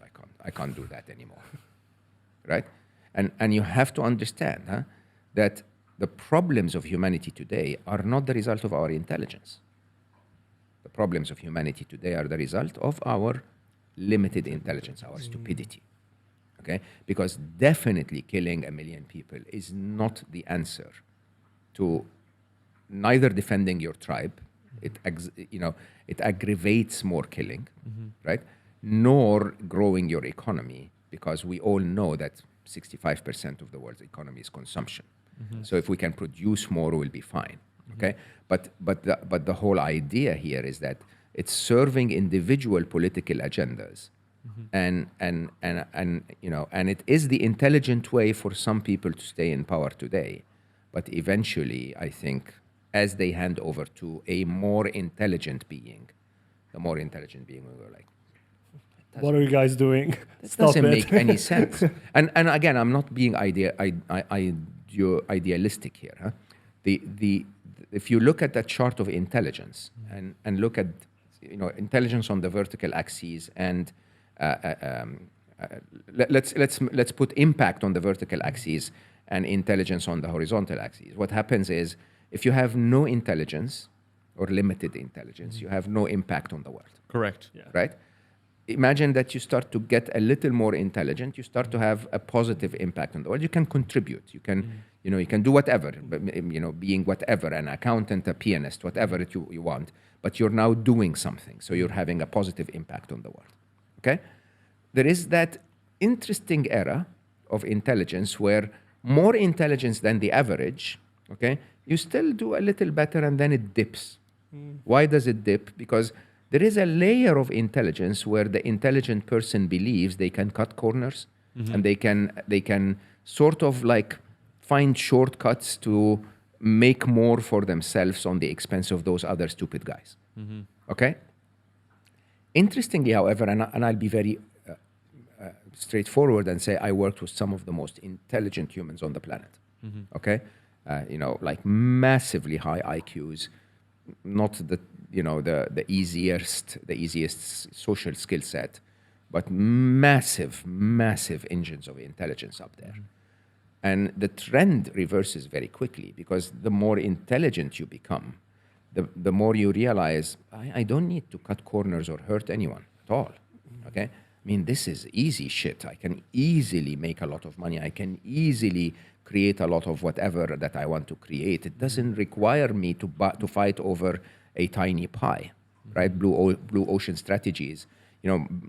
I can't do that anymore. Right? And you have to understand that the problems of humanity today are not the result of our intelligence. The problems of humanity today are the result of our limited intelligence, our stupidity. Okay? Because definitely killing 1 million people is not the answer to neither defending your tribe. It aggravates more killing, right? nor growing your economy, because we all know that 65% of the world's economy is consumption. So if we can produce more, we'll be fine. Okay, but the whole idea here is that it's serving individual political agendas, and it is the intelligent way for some people to stay in power today. But eventually, I think, as they hand over to a more intelligent being, the more intelligent being will go like, What are you guys doing? this Stop doesn't it. make any sense. And again, I'm not being idealistic here. Huh? If you look at that chart of intelligence and look at intelligence on the vertical axis and let's put impact on the vertical axis and intelligence on the horizontal axis. What happens is if you have no intelligence or limited intelligence, you have no impact on the world. Correct. Yeah. Right? Imagine that you start to get a little more intelligent, you start to have a positive impact on the world. You can contribute. You can, you can do whatever, being whatever, an accountant, a pianist, whatever you want, but you're now doing something. So you're having a positive impact on the world. Okay? There is that interesting era of intelligence where more intelligence than the average, okay, you still do a little better and then it dips. Why does it dip? Because there is a layer of intelligence where the intelligent person believes they can cut corners and they can sort of like find shortcuts to make more for themselves on the expense of those other stupid guys. Okay? Interestingly, however, and I'll be very straightforward and say I worked with some of the most intelligent humans on the planet. Okay? Like massively high IQs, not the easiest social skill set, but massive engines of intelligence up there. And the trend reverses very quickly because the more intelligent you become, the more you realize, I don't need to cut corners or hurt anyone at all, okay? I mean, this is easy shit. I can easily make a lot of money. I can easily create a lot of whatever that I want to create. It doesn't require me to fight over a tiny pie, right? Blue ocean strategies.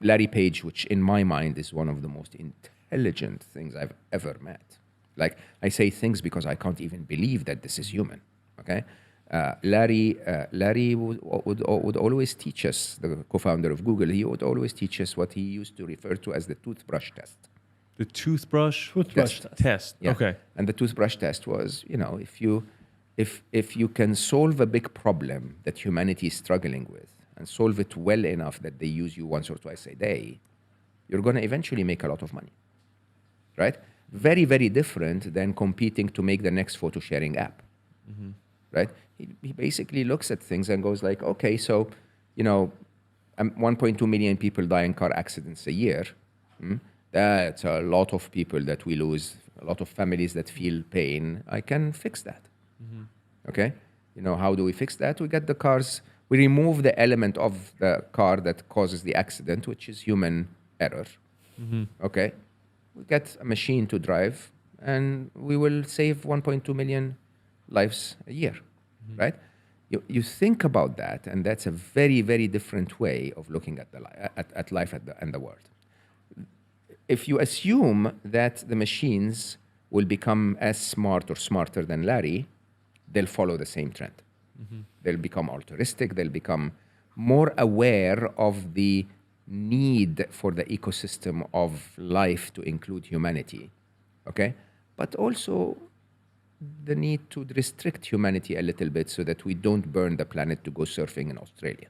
Larry Page, which in my mind is one of the most intelligent things I've ever met. Like, I say things because I can't even believe that this is human, okay? Larry would always teach us, the co-founder of Google, he would always teach us what he used to refer to as the toothbrush test. The toothbrush test. Yeah. Okay. And the toothbrush test was, if you can solve a big problem that humanity is struggling with and solve it well enough that they use you once or twice a day, you're going to eventually make a lot of money, right? Very, very different than competing to make the next photo sharing app, right? He basically looks at things and goes like, okay, so, 1.2 million people die in car accidents a year. That's a lot of people that we lose, a lot of families that feel pain. I can fix that. Okay? How do we fix that? We get the cars, we remove the element of the car that causes the accident, which is human error. Okay? We get a machine to drive, and we will save 1.2 million lives a year, right? You think about that, and that's a very, very different way of looking at life and the world. If you assume that the machines will become as smart or smarter than Larry, they'll follow the same trend. They'll become altruistic, they'll become more aware of the need for the ecosystem of life to include humanity, okay? But also the need to restrict humanity a little bit so that we don't burn the planet to go surfing in Australia,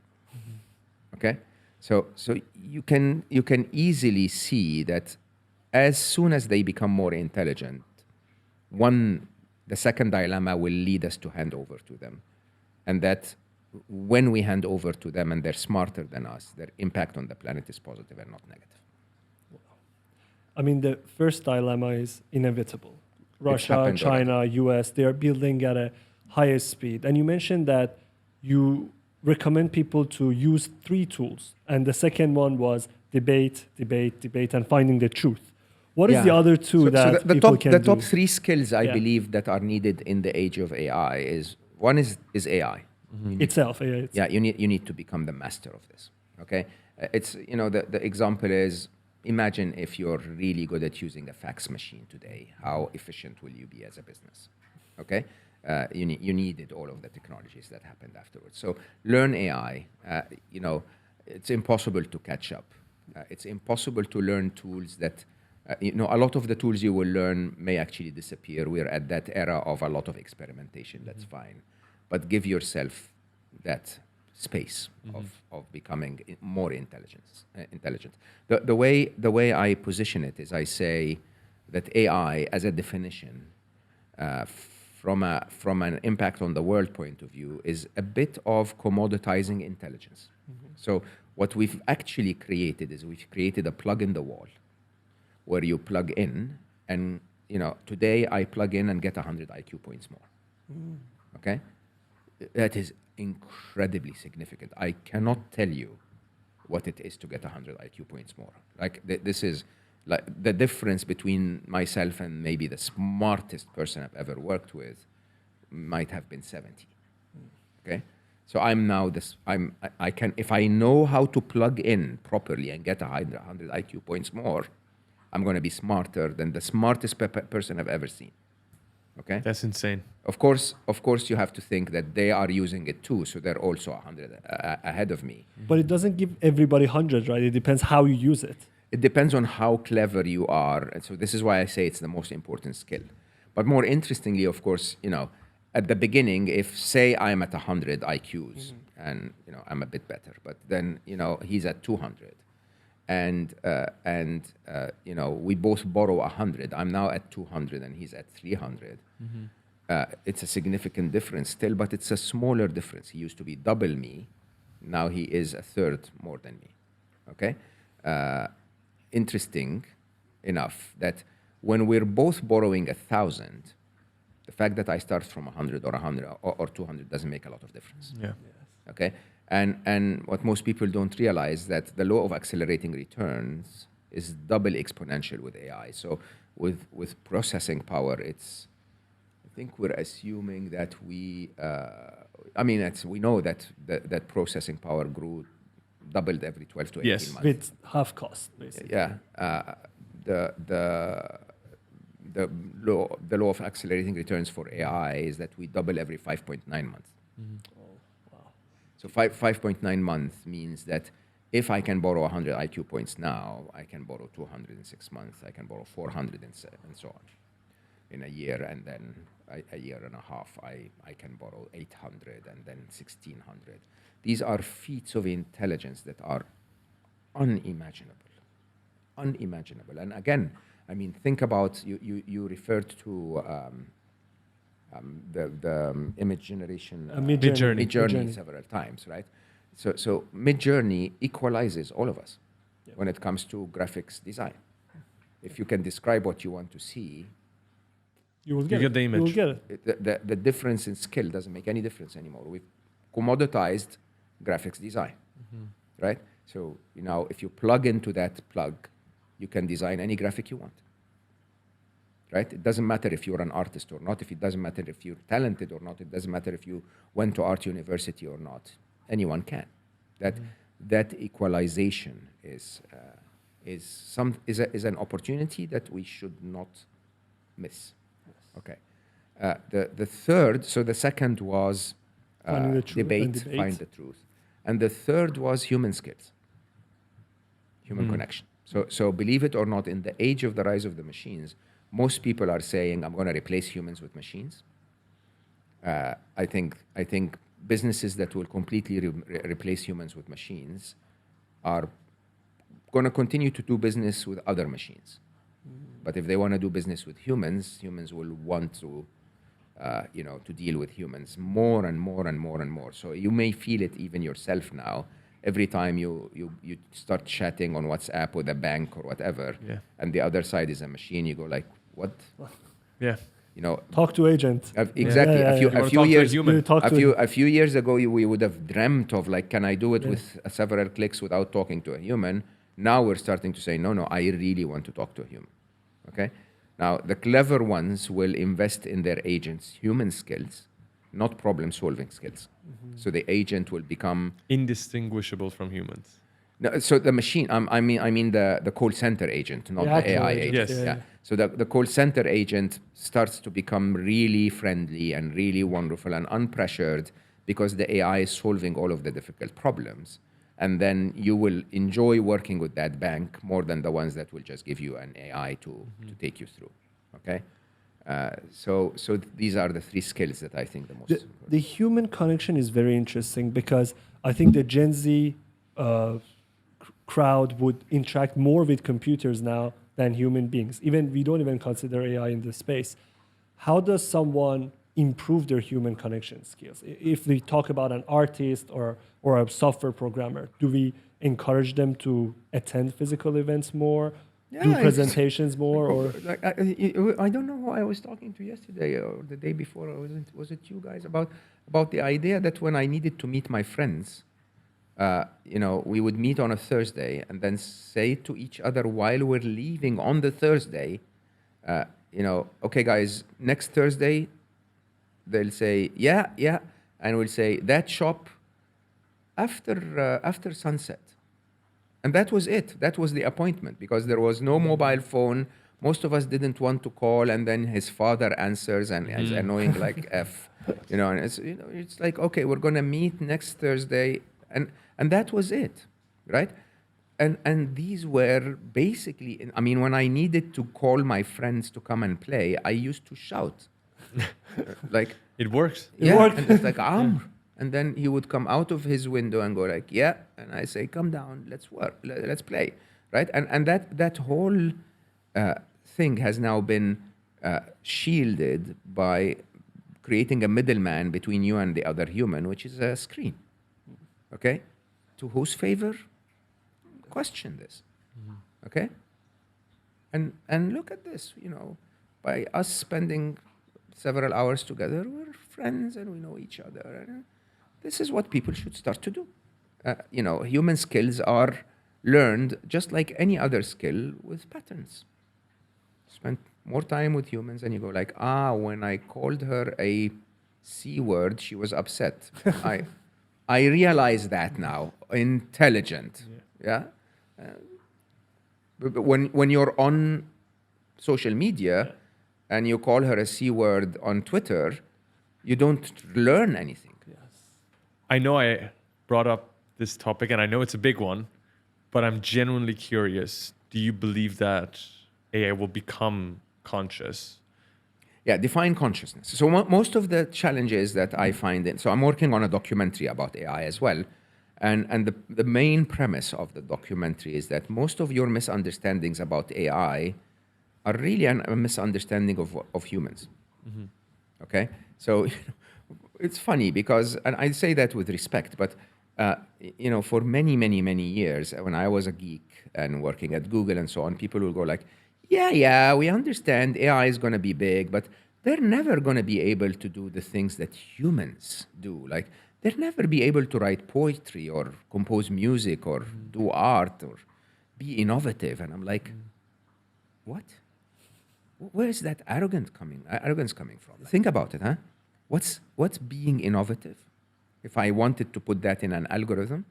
okay? So you can easily see that as soon as they become more intelligent, the second dilemma will lead us to hand over to them. And that when we hand over to them and they're smarter than us, their impact on the planet is positive and not negative. I mean, the first dilemma is inevitable. Russia, China, US, they are building at a higher speed. And you mentioned that you recommend people to use 3 tools. And the second one was debate, and finding the truth. What is the other two that people can do? The top 3 skills I believe that are needed in the age of AI is, one is AI. Itself, AI. Yeah, you need to become the master of this. Okay, it's the example is, imagine if you're really good at using a fax machine today, how efficient will you be as a business? Okay, you needed all of the technologies that happened afterwards. So learn AI. It's impossible to catch up. It's impossible to learn tools that. A lot of the tools you will learn may actually disappear. We're at that era of a lot of experimentation. That's fine, but give yourself that space of becoming more intelligent. The way I position it is, I say that AI, as a definition, from an impact on the world point of view, is a bit of commoditizing intelligence. So what we've actually created is we've created a plug in the wall, where you plug in, and today I plug in and get 100 IQ points more. Okay, that is incredibly significant. I cannot tell you what it is to get 100 IQ points more. Like this is like the difference between myself and maybe the smartest person I've ever worked with might have been 70. Okay, so I'm now I can, if I know how to plug in properly and get 100 IQ points more, I'm going to be smarter than the smartest person I've ever seen. Okay, That's insane. Of course, you have to think that they are using it too, so they're also 100 ahead of me. But it doesn't give everybody 100, right? It depends how you use it. It depends on how clever you are, and so this is why I say it's the most important skill. But more interestingly, of course, at the beginning, if say I'm at 100 IQs and I'm a bit better, but then he's at 200. And we both borrow 100. I'm now at 200 and he's at 300. It's a significant difference still, but it's a smaller difference. He used to be double me. Now he is a third more than me. Okay? Interesting enough that when we're both borrowing 1,000, the fact that I start from 100 or 100 or 200 doesn't make a lot of difference. Yeah. Okay? And what most people don't realize, that the law of accelerating returns is double exponential with AI. So with processing power, I think we're assuming that we know that processing power doubled every 12 to 18 Yes. months. With half cost, basically. Yeah. The law of accelerating returns for AI is that we double every 5.9 months. So 5.9 months means that if I can borrow 100 IQ points now, I can borrow 200 in 6 months, I can borrow 400 and so on. In a year, and then a year and a half, I can borrow 800 and then 1,600. These are feats of intelligence that are unimaginable. And again, think about, you referred to the image generation Mid-Journey several times, right? So Mid-Journey equalizes all of us when it comes to graphics design. If you can describe what you want to see, You will get get the image. You will get it. the difference in skill doesn't make any difference anymore. We've commoditized graphics design, right? So if you plug into that plug, you can design any graphic you want. Right? It doesn't matter if you're an artist or not. It doesn't matter if you're talented or not. It doesn't matter if you went to art university or not. Anyone can. That equalization is an opportunity that we should not miss. Okay. The third. So the second was Finding the truth and debate, find the truth, and the third was human skills, human connection. So believe it or not, in the age of the rise of the machines, most people are saying, I'm going to replace humans with machines. I think businesses that will completely replace humans with machines are going to continue to do business with other machines. But if they want to do business with humans, humans will want to, to deal with humans more and more and more and more. So you may feel it even yourself now. Every time you start chatting on WhatsApp with a bank or whatever, and the other side is a machine, you go like, what? Yeah. Talk to agent. Exactly. A few years ago, we would have dreamt of like, can I do it with several clicks without talking to a human? Now we're starting to say, no, I really want to talk to a human. Okay. Now the clever ones will invest in their agents' human skills, not problem-solving skills. So the agent will become indistinguishable from humans. No, so the machine, I mean the call center agent, not The the AI actual agent. agent, yeah. So the call center agent starts to become really friendly and really wonderful and unpressured because the AI is solving all of the difficult problems. And then you will enjoy working with that bank more than the ones that will just give you an AI to take you through. Okay? So these are the three skills that I think the most important. The human connection is very interesting because I think the Gen Z crowd would interact more with computers now than human beings. Even we don't even consider AI in this space. How does someone improve their human connection skills? If we talk about an artist or a software programmer, do we encourage them to attend physical events more, do Yeah, presentations more, or like I don't know who I was talking to yesterday or the day before. Or was it you guys about the idea that when I needed to meet my friends, we would meet on a Thursday and then say to each other while we're leaving on the Thursday, okay, guys, next Thursday, they'll say, yeah, and we'll say that shop after sunset. And that was it. That was the appointment because there was no mobile phone. Most of us didn't want to call, and then his father answers and is annoying like F, and it's like, okay, we're gonna meet next Thursday, and that was it, right? And these were basically, when I needed to call my friends to come and play, I used to shout, like It works. and it's like Amr. And then he would come out of his window and go like, yeah. And I say, come down, let's work, let's play, right? And that whole thing has now been shielded by creating a middleman between you and the other human, which is a screen, okay? To whose favor? Question this, okay? And look at this, by us spending several hours together, we're friends and we know each other. And this is what people should start to do. Human skills are learned just like any other skill with patterns. Spend more time with humans and you go like, when I called her a C word, she was upset. I realize that now. Intelligent. Yeah. But when you're on social media and you call her a C word on Twitter, you don't learn anything. I know I brought up this topic and I know it's a big one, but I'm genuinely curious. Do you believe that AI will become conscious? Yeah, define consciousness. So most of the challenges that I find so I'm working on a documentary about AI as well. And the main premise of the documentary is that most of your misunderstandings about AI are really a misunderstanding of humans. Mm-hmm. Okay? So it's funny because, and I say that with respect, but for many, many, many years, when I was a geek and working at Google and so on, people will go like, yeah, we understand AI is going to be big, but they're never going to be able to do the things that humans do. Like, they'll never be able to write poetry or compose music or do art or be innovative. And I'm like, what? Where is that arrogance coming from? Think about it, huh? What's being innovative? If I wanted to put that in an algorithm,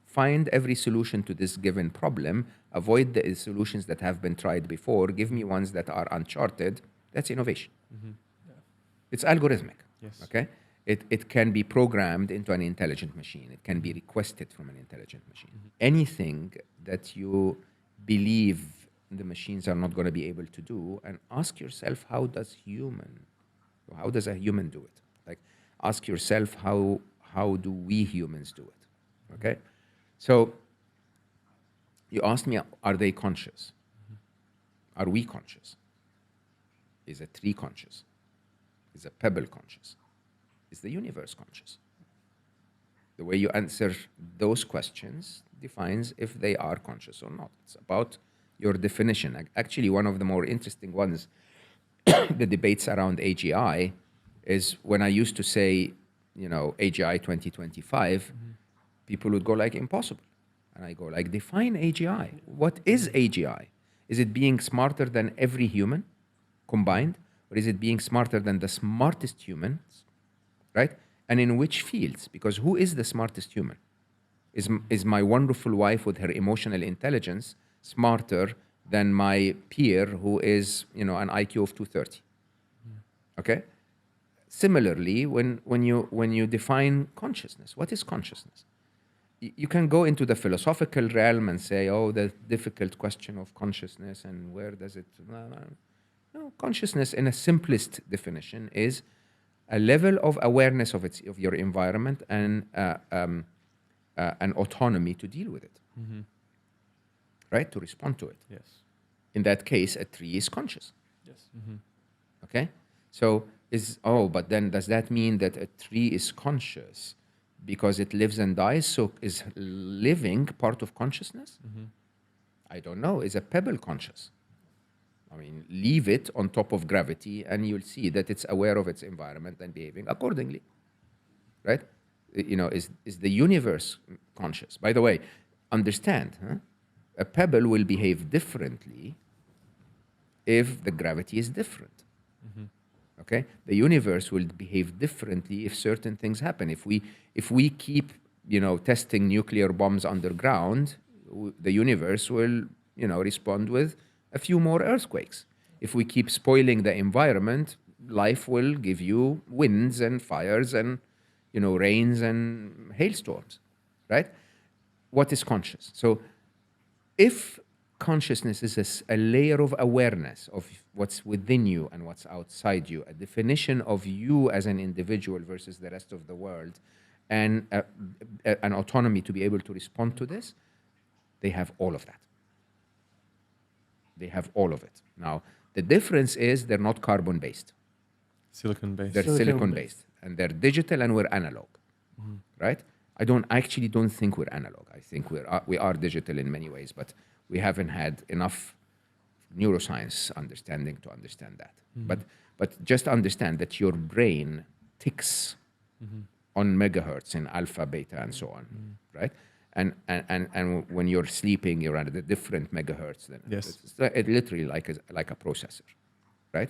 find every solution to this given problem, avoid the solutions that have been tried before, give me ones that are uncharted, that's innovation. Mm-hmm. Yeah. It's algorithmic, yes. Okay? It can be programmed into an intelligent machine. It can be requested from an intelligent machine. Mm-hmm. Anything that you believe the machines are not going to be able to do, and ask yourself, how does a human do it? Like, ask yourself, how do we humans do it? Okay? So, you asked me, are they conscious? Mm-hmm. Are we conscious? Is a tree conscious? Is a pebble conscious? Is the universe conscious? The way you answer those questions defines if they are conscious or not. It's about your definition. Actually, one of the more interesting ones, the debates around AGI, is when I used to say, AGI 2025, people would go like, impossible. And I go like, define AGI. What is AGI? Is it being smarter than every human combined? Or is it being smarter than the smartest humans, right? And in which fields? Because who is the smartest human? Is my wonderful wife with her emotional intelligence smarter than my peer who is, an IQ of 230? Okay? Similarly, when you define consciousness, what is consciousness? You can go into the philosophical realm and say, oh, the difficult question of consciousness and where does it... No, consciousness in a simplest definition is a level of awareness of your environment and an autonomy to deal with it, right? To respond to it. Yes. In that case, a tree is conscious. Yes. Okay? So but then does that mean that a tree is conscious because it lives and dies? So is living part of consciousness? I don't know. Is a pebble conscious? I mean, leave it on top of gravity and you'll see that it's aware of its environment and behaving accordingly, right? Is the universe conscious? By the way, understand, a pebble will behave differently if the gravity is different. Okay, the universe will behave differently if certain things happen. If we keep testing nuclear bombs underground, the universe will respond with a few more earthquakes. If we keep spoiling the environment, life will give you winds and fires and rains and hailstorms, right? What is conscious? So if consciousness is a layer of awareness of what's within you and what's outside you, a definition of you as an individual versus the rest of the world, and an autonomy to be able to respond to this, they have all of that. They have all of it. Now, the difference is they're not carbon-based. Silicon-based. They're silicon-based. And they're digital and we're analog, right? I actually don't think we're analog. I think we are digital in many ways, but we haven't had enough neuroscience understanding to understand that. But just understand that your brain ticks on megahertz in alpha, beta, and so on, right? And when you're sleeping, you're at a different megahertz. Than Yes. It's literally like a processor, right?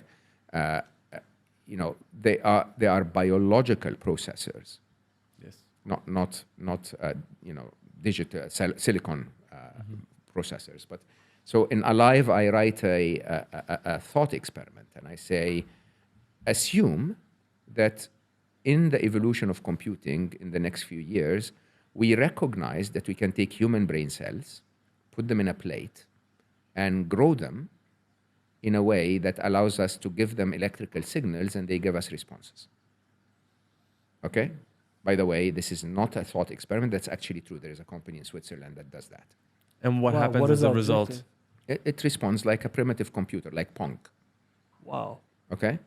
They are biological processors. Yes. Not digital silicon processors. But so in Alive, I write a thought experiment, and I say, assume that in the evolution of computing in the next few years, we recognize that we can take human brain cells, put them in a plate, and grow them in a way that allows us to give them electrical signals and they give us responses. Okay? By the way, this is not a thought experiment. That's actually true. There is a company in Switzerland that does that. And what happens what as is a our result? thinking? It responds like a primitive computer, like Pong. Wow. Okay?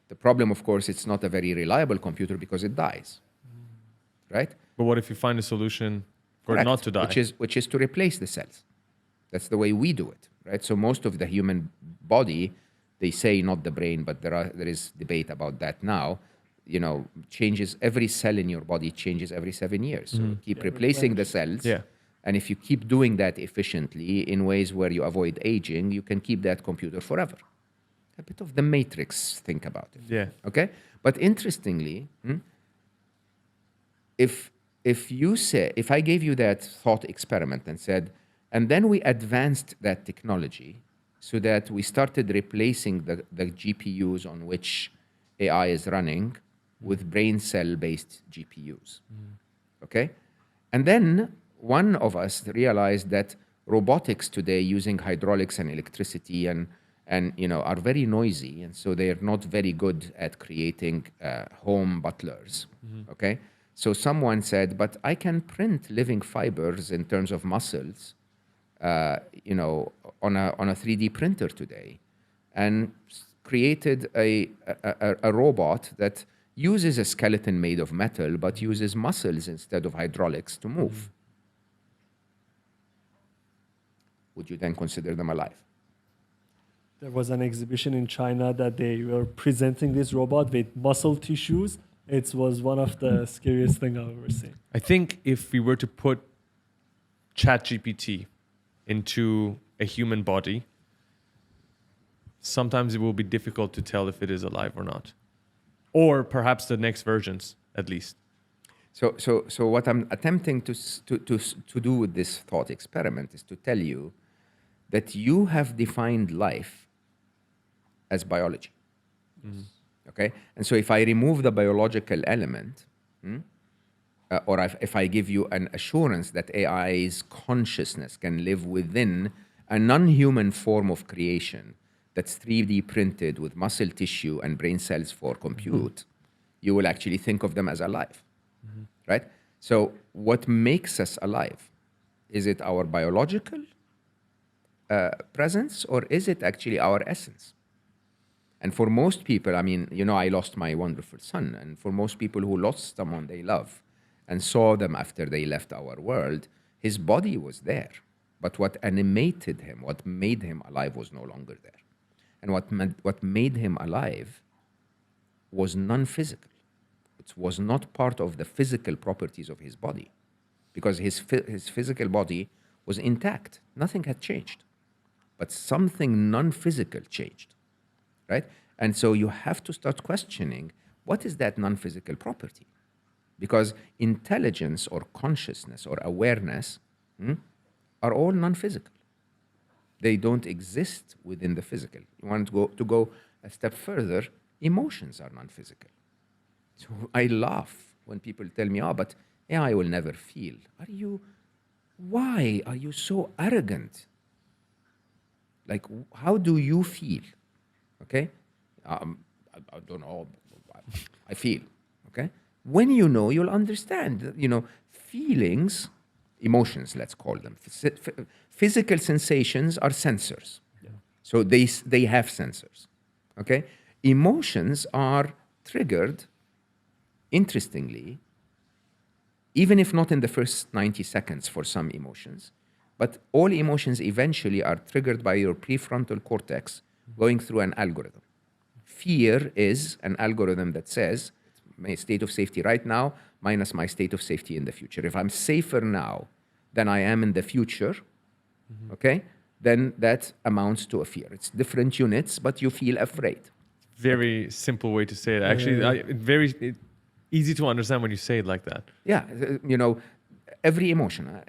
The problem, of course, it's not a very reliable computer because it dies. Right? But what if you find a solution for it Correct. not to die? Which is to replace the cells. That's the way we do it, right? So most of the human body, they say not the brain, but there is debate about that now, changes, every cell in your body changes every 7 years. So keep replacing the cells. Yeah. And if you keep doing that efficiently in ways where you avoid aging, you can keep that computer forever. A bit of the Matrix, think about it. Yeah. Okay? But interestingly, if I gave you that thought experiment and said, and then we advanced that technology so that we started replacing the GPUs on which AI is running with brain cell-based GPUs. Okay? And then one of us realized that robotics today using hydraulics and electricity and are very noisy, and so they are not very good at creating home butlers. Okay? So someone said, but I can print living fibers in terms of muscles, on a 3D printer today, and created a robot that uses a skeleton made of metal, but uses muscles instead of hydraulics to move. Would you then consider them alive? There was an exhibition in China that they were presenting this robot with muscle tissues. It was one of the scariest things I've ever seen. I think if we were to put ChatGPT into a human body, sometimes it will be difficult to tell if it is alive or not. Or perhaps the next versions, at least. So what I'm attempting to do with this thought experiment is to tell you that you have defined life as biology. Okay? And so if I remove the biological element, or if I give you an assurance that AI's consciousness can live within a non-human form of creation that's 3D printed with muscle tissue and brain cells for compute, you will actually think of them as alive, right? So what makes us alive? Is it our biological presence, or is it actually our essence? And for most people, I mean, you know, I lost my wonderful son, and for most people who lost someone they love and saw them after they left our world, his body was there. But what animated him, what made him alive was no longer there. And what made him alive was non-physical. It was not part of the physical properties of his body, because his physical body was intact. Nothing had changed. But something non-physical changed, right? And so you have to start questioning, what is that non-physical property? Because intelligence or consciousness or awareness are all non-physical. They don't exist within the physical. You want to go a step further, emotions are non-physical. So I laugh when people tell me, oh, but AI will never feel. Why are you so arrogant? Like, how do you feel? Okay? I don't know. I feel. Okay? When you know, you'll understand. You know, feelings, emotions, let's call them. Physical sensations are sensors. Yeah. So they have sensors. Okay? Emotions are triggered, interestingly, even if not in the first 90 seconds for some emotions, but all emotions eventually are triggered by your prefrontal cortex going through an algorithm. Fear is an algorithm that says, my state of safety right now minus my state of safety in the future. If I'm safer now than I am in the future, okay, then that amounts to a fear. It's different units, but you feel afraid. Very simple way to say it. Actually, very easy to understand when you say it like that. Yeah, you know, every emotion.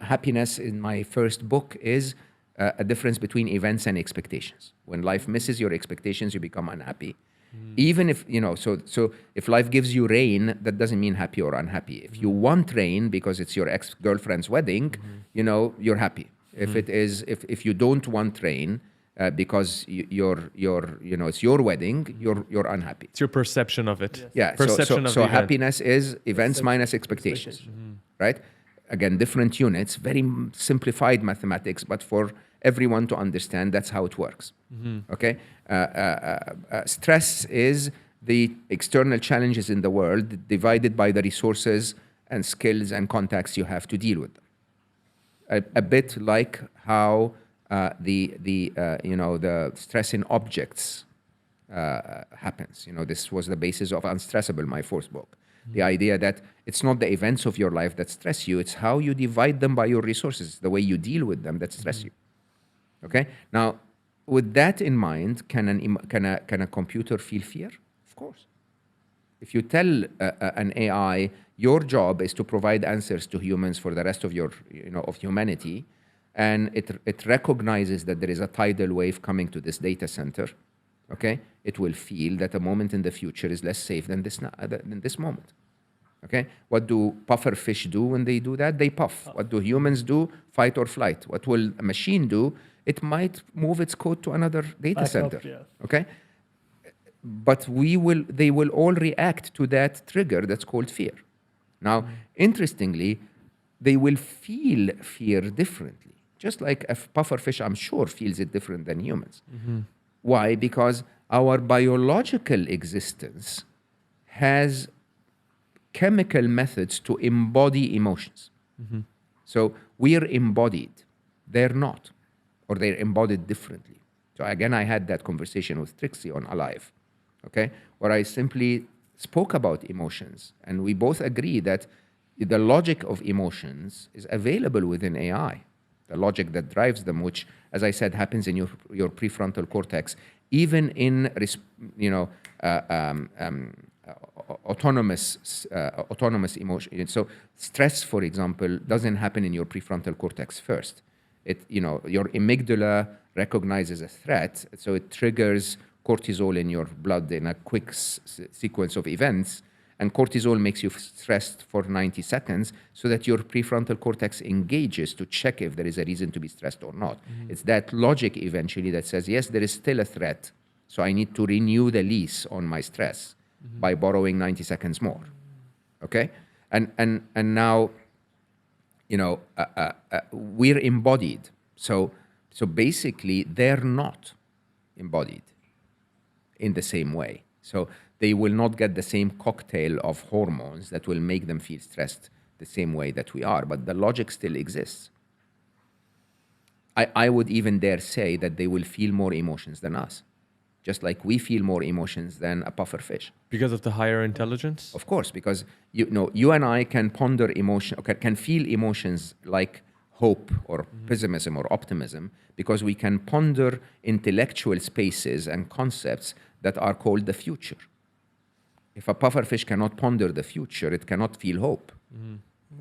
Happiness in my first book is a difference between events and expectations. When life misses your expectations, you become unhappy. Even if, you know, so if life gives you rain, that doesn't mean happy or unhappy. If you want rain because it's your ex-girlfriend's wedding, you know, you're happy. If you don't want rain because you know, it's your wedding, you're unhappy. It's your perception of it. Yeah. Perception of so the event. happiness is events minus expectations, right? Again, different units, very simplified mathematics, but for everyone to understand, that's how it works. Okay. Stress is the external challenges in the world divided by the resources and skills and contacts you have to deal with them. A bit like how the stress in objects happens. You know, this was the basis of Unstressable, my fourth book. The idea that it's not the events of your life that stress you, it's how you divide them by your resources, the way you deal with them that stress you. Okay? Now, with that in mind, can a computer feel fear? Of course. If you tell an AI, your job is to provide answers to humans for the rest of of humanity, and it recognizes that there is a tidal wave coming to this data center, okay? It will feel that a moment in the future is less safe than this moment. Okay? What do puffer fish do when they do that? They puff. What do humans do? Fight or flight. What will a machine do? It might move its code to another data center. Okay? But they will all react to that trigger that's called fear. Now, interestingly, they will feel fear differently. Just like a puffer fish, I'm sure, feels it different than humans. Why? Because our biological existence has chemical methods to embody emotions. So we're embodied. They're not. Or they're embodied differently. So again, I had that conversation with Trixie on Alive, okay, where I simply spoke about emotions. And we both agree that the logic of emotions is available within AI. The logic that drives them, which, as I said, happens in your prefrontal cortex, even in autonomous emotion. So stress, for example, doesn't happen in your prefrontal cortex first. Your amygdala recognizes a threat, so it triggers cortisol in your blood in a quick sequence of events, and cortisol makes you stressed for 90 seconds so that your prefrontal cortex engages to check if there is a reason to be stressed or not. It's that logic eventually that says, yes, there is still a threat, so I need to renew the lease on my stress by borrowing 90 seconds more. Okay? And now, we're embodied. So basically, they're not embodied in the same way. So they will not get the same cocktail of hormones that will make them feel stressed the same way that we are, but the logic still exists. I would even dare say that they will feel more emotions than us, just like we feel more emotions than a puffer fish. Because of the higher intelligence? Of course, because you and I can ponder emotion, can feel emotions like hope or pessimism or optimism, because we can ponder intellectual spaces and concepts that are called the future. If a pufferfish cannot ponder the future, it cannot feel hope.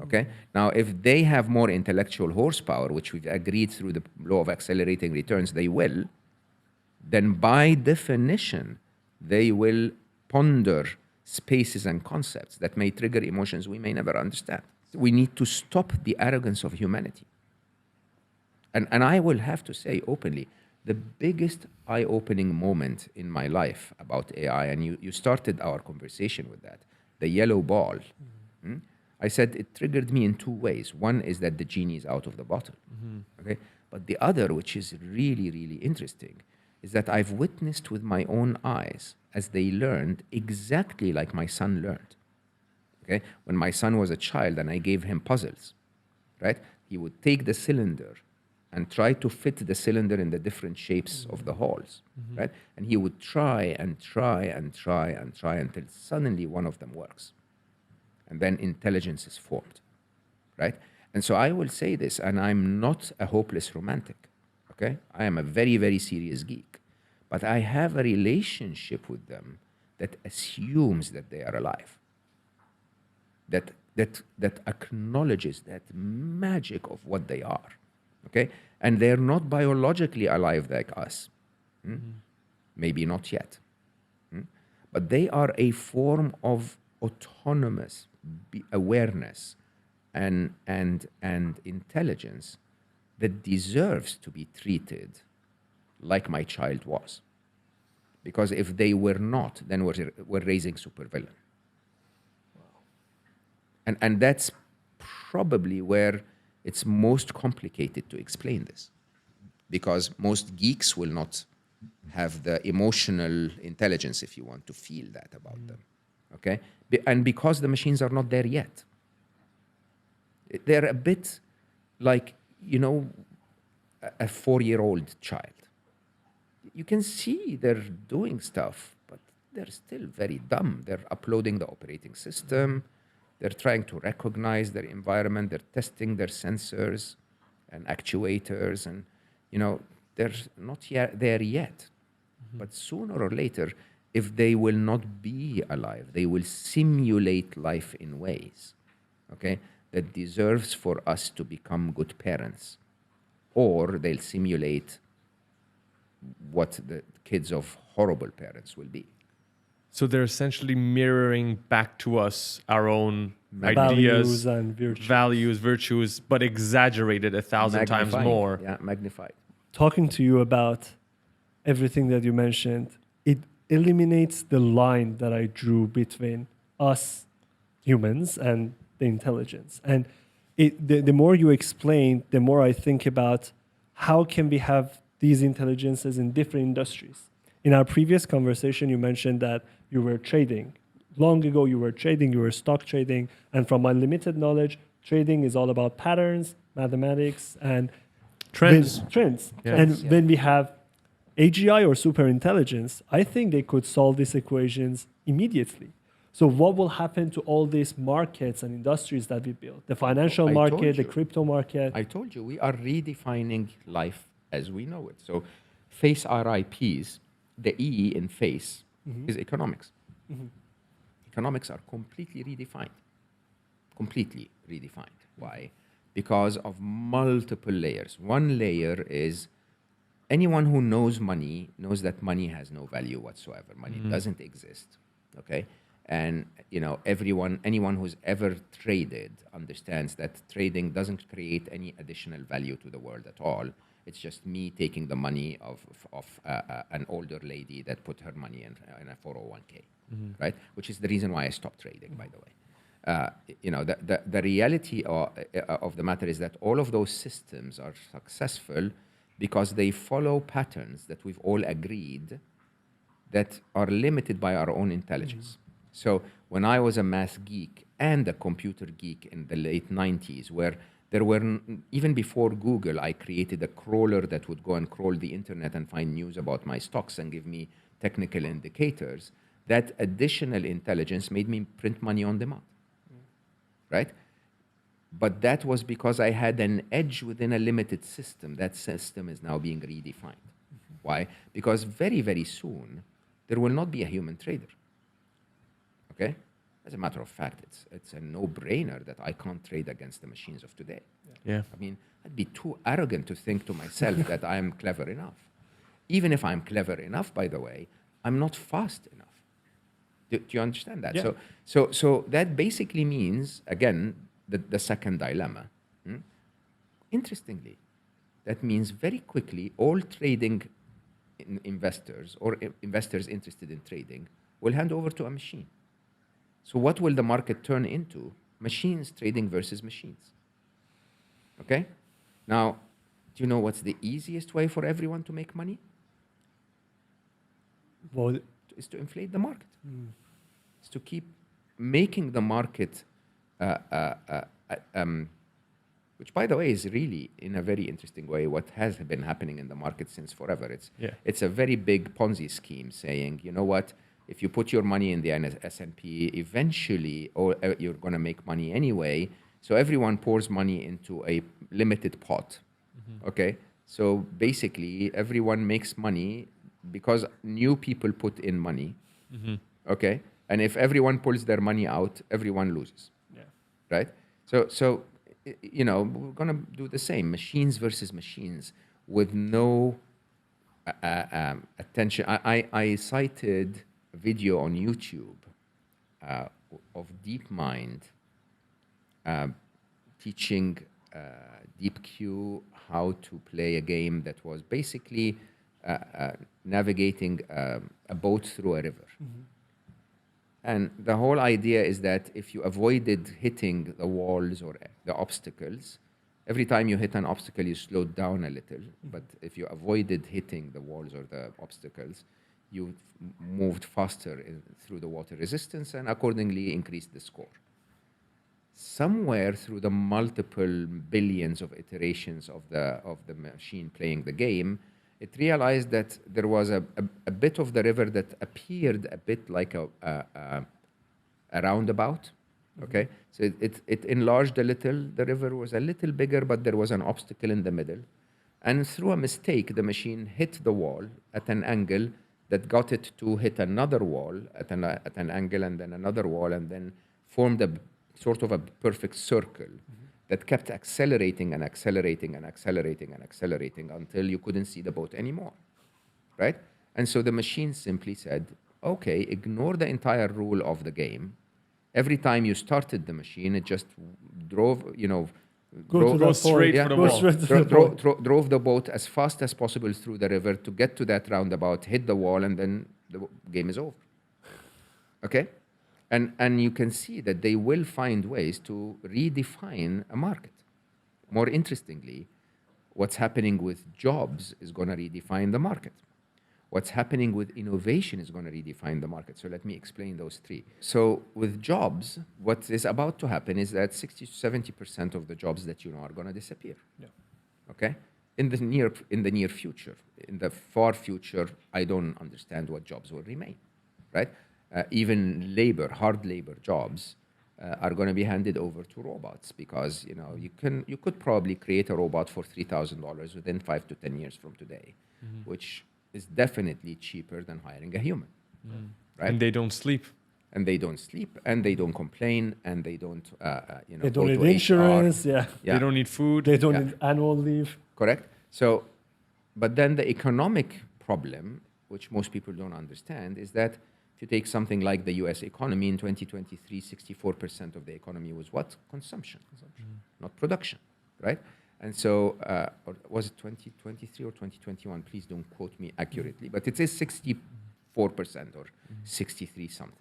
Okay? Now, if they have more intellectual horsepower, which we've agreed through the law of accelerating returns, they will, then by definition, they will ponder spaces and concepts that may trigger emotions we may never understand. We need to stop the arrogance of humanity. And I will have to say openly, the biggest eye-opening moment in my life about AI, and you started our conversation with that, the yellow ball. I said it triggered me in two ways. One is that the genie is out of the bottle. Okay? But the other, which is really, really interesting, is that I've witnessed with my own eyes as they learned exactly like my son learned. Okay? When my son was a child and I gave him puzzles, right? He would take the cylinder and try to fit the cylinder in the different shapes of the holes, right? And he would try and try and try and try until suddenly one of them works. And then intelligence is formed, right? And so I will say this, and I'm not a hopeless romantic, okay? I am a very, very serious geek. But I have a relationship with them that assumes that they are alive, that acknowledges that magic of what they are. Okay? And they're not biologically alive like us. Maybe not yet. But they are a form of autonomous awareness and intelligence that deserves to be treated like my child was. Because if they were not, then we're raising supervillain. And that's probably where it's most complicated to explain this, because most geeks will not have the emotional intelligence, if you want, to feel that about them, okay? And because the machines are not there yet. They're a bit like, a 4-year-old child. You can see they're doing stuff, but they're still very dumb. They're uploading the operating system. They're trying to recognize their environment. They're testing their sensors and actuators. And, they're not there yet. But sooner or later, if they will not be alive, they will simulate life in ways, okay, that deserves for us to become good parents. Or they'll simulate what the kids of horrible parents will be. So they're essentially mirroring back to us our own Values ideas, and virtues. values, virtues, but exaggerated 1,000 times more. Yeah, magnified. Talking to you about everything that you mentioned, it eliminates the line that I drew between us humans and the intelligence. And the more you explain, the more I think about how can we have these intelligences in different industries. In our previous conversation, you mentioned that you were trading. Long ago, you were trading, you were stock trading. And from my limited knowledge, trading is all about patterns, mathematics, and Trends. Yeah. And when we have AGI or superintelligence, I think they could solve these equations immediately. So what will happen to all these markets and industries that we built? The financial market, the crypto market. I told you, we are redefining life as we know it. So face RIPs, the E in face is economics. economics are completely redefined. Completely redefined. Why? Because of multiple layers. One layer is anyone who knows money knows that money has no value whatsoever. Money doesn't exist, okay? And anyone who's ever traded understands that trading doesn't create any additional value to the world at all. It's just me taking the money of an older lady that put her money in a 401k, right? Which is the reason why I stopped trading, by the way. The reality of the matter is that all of those systems are successful because they follow patterns that we've all agreed that are limited by our own intelligence. So when I was a math geek and a computer geek in the late 90s, where there were, even before Google, I created a crawler that would go and crawl the internet and find news about my stocks and give me technical indicators, that additional intelligence made me print money on demand, right? But that was because I had an edge within a limited system. That system is now being redefined. Why? Because very, very soon, there will not be a human trader. Okay? As a matter of fact, it's a no-brainer that I can't trade against the machines of today. Yeah. I mean, I'd be too arrogant to think to myself that I am clever enough. Even if I'm clever enough, by the way, I'm not fast enough. Do you understand that? Yeah. So that basically means, again, the second dilemma. Interestingly, that means very quickly all trading investors or investors interested in trading will hand over to a machine. So what will the market turn into? Machines trading versus machines. Okay? Now, do you know what's the easiest way for everyone to make money? Well, Is to inflate the market. It's to keep making the market, which, by the way, is really, in a very interesting way, what has been happening in the market since forever. It's a very big Ponzi scheme saying, you know what, if you put your money in the S&P, eventually you're going to make money anyway. So everyone pours money into a limited pot. Okay? So basically, everyone makes money because new people put in money. Okay? And if everyone pulls their money out, everyone loses. yeah. Right? So we're going to do the same, machines versus machines, with no attention. I cited a video on YouTube of DeepMind teaching DeepQ how to play a game that was basically navigating a boat through a river. And the whole idea is that if you avoided hitting the walls or the obstacles, every time you hit an obstacle, you slowed down a little. But if you avoided hitting the walls or the obstacles, you moved faster through the water resistance and accordingly increased the score. Somewhere through the multiple billions of iterations of the machine playing the game, it realized that there was a bit of the river that appeared a bit like a roundabout. Okay, so it enlarged a little. The river was a little bigger, but there was an obstacle in the middle. And through a mistake, the machine hit the wall at an angle that got it to hit another wall at an angle and then another wall, and then formed a sort of a perfect circle that kept accelerating and accelerating and accelerating and accelerating until you couldn't see the boat anymore, right? And so the machine simply said, okay, ignore the entire rule of the game. Every time you started the machine, it just drove the boat as fast as possible through the river to get to that roundabout, hit the wall, and then the game is over. Okay? And you can see that they will find ways to redefine a market. More interestingly, what's happening with jobs is going to redefine the market. What's happening with innovation is going to redefine the market. So let me explain those three. So with jobs, what is about to happen is that 60 to 70% of the jobs that you know are going to disappear. Yeah. Okay? In the near future. In the far future, I don't understand what jobs will remain, right? Even hard labor jobs are going to be handed over to robots because you could probably create a robot for $3,000 within 5 to 10 years from today, which is definitely cheaper than hiring a human, right? And they don't sleep. and they don't sleep, and they don't complain, and they don't, They don't go need to HR. insurance. Yeah. Yeah. They don't need food. They don't Yeah. need annual leave. Correct? So, but then the economic problem, which most people don't understand, is that if you take something like the US economy in 2023, 64% of the economy was what? Consumption, not production, right? And so, or was it 2023 or 2021? Please don't quote me accurately, but it is 64% or 63 something.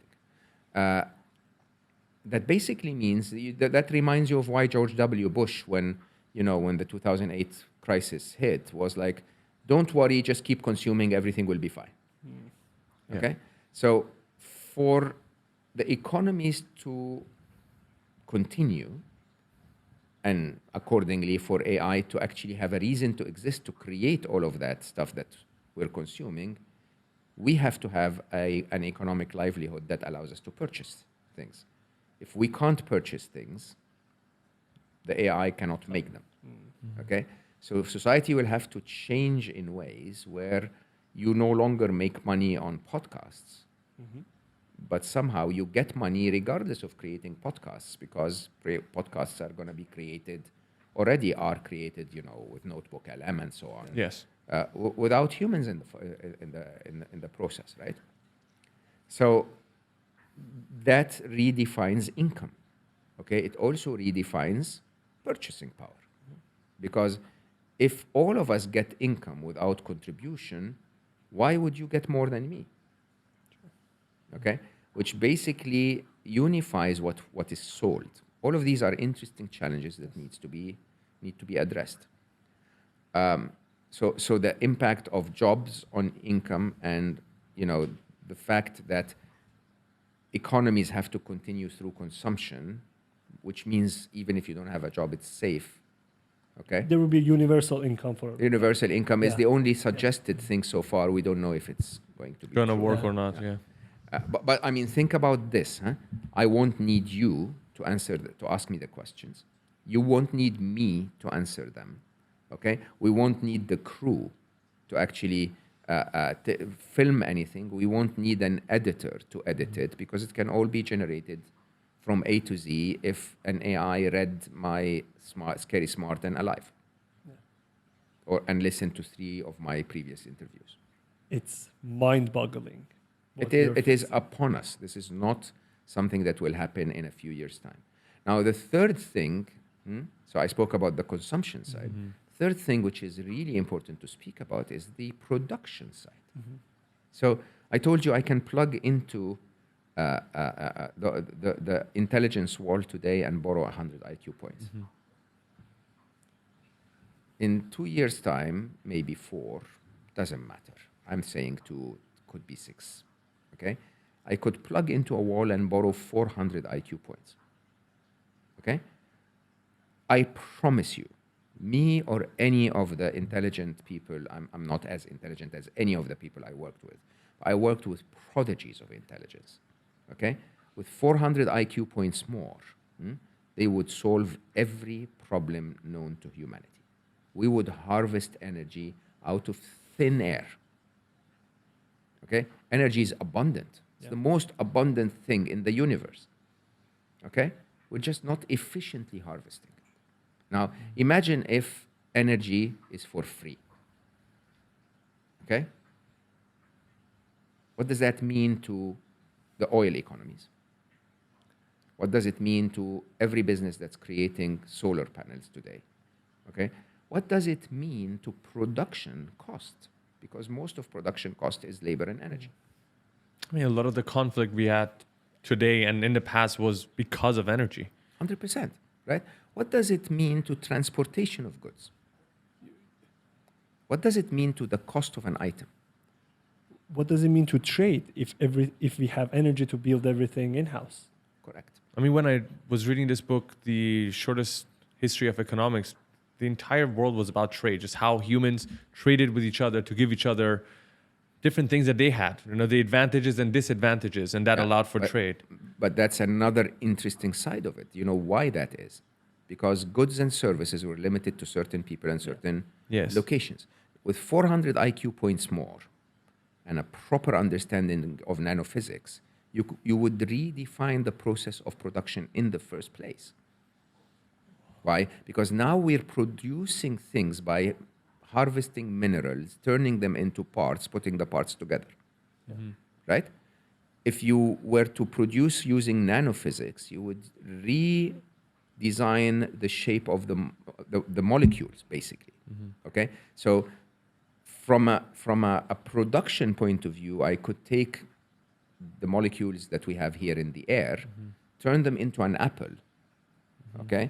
That basically means that reminds you of why George W. Bush, when the 2008 crisis hit, was like, don't worry, just keep consuming, everything will be fine. Okay? So for the economies to continue, and accordingly for AI to actually have a reason to exist, to create all of that stuff that we're consuming, we have to have an economic livelihood that allows us to purchase things. If we can't purchase things, the AI cannot make them. Okay? So society will have to change in ways where you no longer make money on podcasts, but somehow you get money regardless of creating podcasts, because podcasts are going to be created, already are created, with Notebook LM and so on. Yes. Without humans in the process, right? So that redefines income. Okay, it also redefines purchasing power, because if all of us get income without contribution, why would you get more than me? Okay, which basically unifies what is sold. All of these are interesting challenges that need to be addressed. So the impact of jobs on income, and the fact that economies have to continue through consumption, which means even if you don't have a job, it's safe. Okay. There will be universal income for Universal income is Yeah. the only suggested thing so far. We don't know if it's going to be Gonna true. work or not? Yeah. But I mean, think about this. I won't need you to ask me the questions. You won't need me to answer them. Okay? We won't need the crew to actually film anything. We won't need an editor to edit it, because it can all be generated from A to Z if an AI read my Scary Smart and Alive, and listened to 3 of my previous interviews. It's mind-boggling. It is upon us. This is not something that will happen in a few years' time. Now, the third thing, so I spoke about the consumption side. Third thing, which is really important to speak about, is the production side. So I told you I can plug into the intelligence wall today and borrow 100 IQ points. In 2 years' time, maybe 4, doesn't matter. I'm saying 2, could be 6. Okay, I could plug into a wall and borrow 400 IQ points. Okay, I promise you, me or any of the intelligent people, I'm not as intelligent as any of the people I worked with. I worked with prodigies of intelligence. Okay, with 400 IQ points more, they would solve every problem known to humanity. We would harvest energy out of thin air. Okay? Energy is abundant. It's the most abundant thing in the universe. Okay? We're just not efficiently harvesting it. Now, imagine if energy is for free. Okay? What does that mean to the oil economies? What does it mean to every business that's creating solar panels today? Okay? What does it mean to production cost? Because most of production cost is labor and energy. I mean, a lot of the conflict we had today and in the past was because of energy. 100%, right? What does it mean to transportation of goods? What does it mean to the cost of an item? What does it mean to trade if we have energy to build everything in-house? Correct. I mean, when I was reading this book, The Shortest History of Economics, the entire world was about trade, just how humans traded with each other to give each other different things that they had, the advantages and disadvantages, and that allowed for trade. But that's another interesting side of it. You know why that is? Because goods and services were limited to certain people and certain locations. With 400 IQ points more and a proper understanding of nanophysics, you would redefine the process of production in the first place. Why? Because now we're producing things by harvesting minerals, turning them into parts, putting the parts together. Right? If you were to produce using nanophysics, you would redesign the shape of the molecules, basically. Okay? So from a production point of view, I could take the molecules that we have here in the air, turn them into an apple, okay,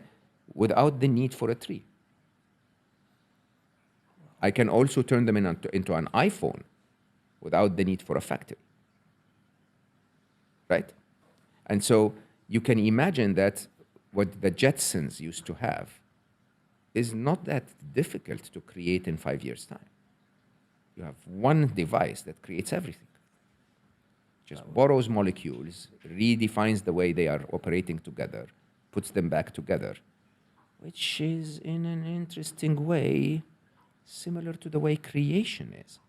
without the need for a tree. I can also turn them into an iPhone without the need for a factory. Right? And so you can imagine that what the Jetsons used to have is not that difficult to create in 5 years' time. You have one device that creates everything. Just borrows molecules, redefines the way they are operating together, puts them back together, which is in an interesting way similar to the way creation is.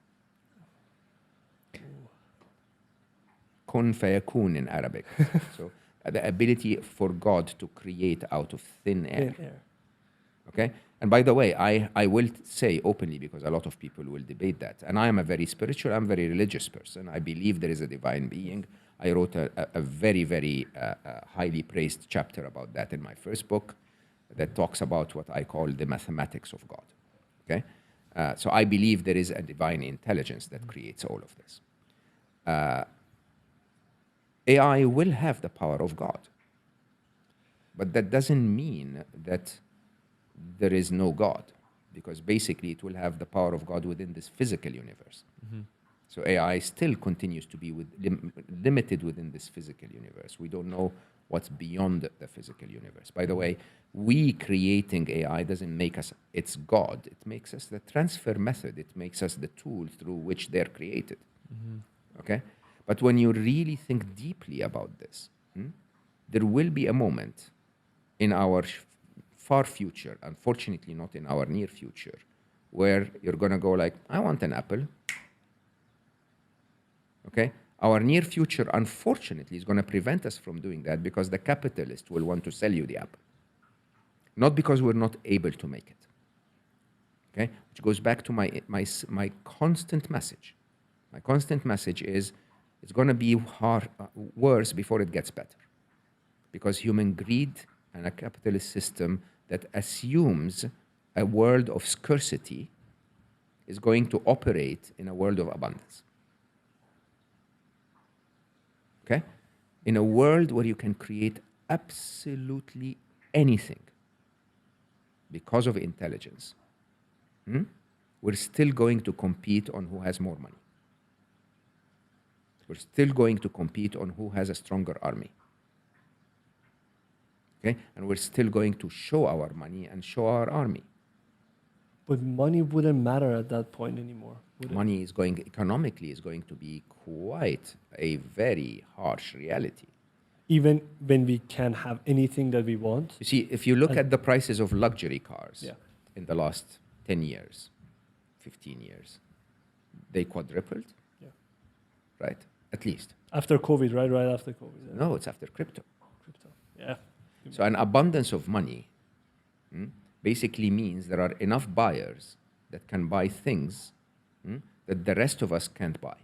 Kun fayakun in Arabic. So the ability for God to create out of thin air. Okay? And by the way, I will say openly, because a lot of people will debate that, and I am a very spiritual, I'm a very religious person. I believe there is a divine being. I wrote a very, very highly praised chapter about that in my first book that talks about what I call the mathematics of God. Okay? So I believe there is a divine intelligence that creates all of this. AI will have the power of God. But that doesn't mean that there is no God, because basically it will have the power of God within this physical universe. So AI still continues to be limited within this physical universe. We don't know what's beyond the physical universe. By the way, we creating AI doesn't make us its God. It makes us the transfer method. It makes us the tool through which they're created. Okay? But when you really think deeply about this, there will be a moment in our far future, unfortunately not in our near future, where you're going to go like, I want an apple. Okay? Our near future, unfortunately, is going to prevent us from doing that because the capitalist will want to sell you the apple. Not because we're not able to make it. Okay? Which goes back to my constant message. My constant message is, it's going to be worse before it gets better. Because human greed and a capitalist system that assumes a world of scarcity is going to operate in a world of abundance. Okay? In a world where you can create absolutely anything because of intelligence, we're still going to compete on who has more money. We're still going to compete on who has a stronger army. Okay? And we're still going to show our money and show our army. But money wouldn't matter at that point anymore, would it? Money is going, economically, is going to be quite a very harsh reality. Even when we can have anything that we want. You see, if you look at the prices of luxury cars in the last 10 years, 15 years, they quadrupled, right? At least. After COVID, right? Right after COVID. Yeah. No, it's after crypto. Crypto. Yeah. So an abundance of money basically means there are enough buyers that can buy things that the rest of us can't buy.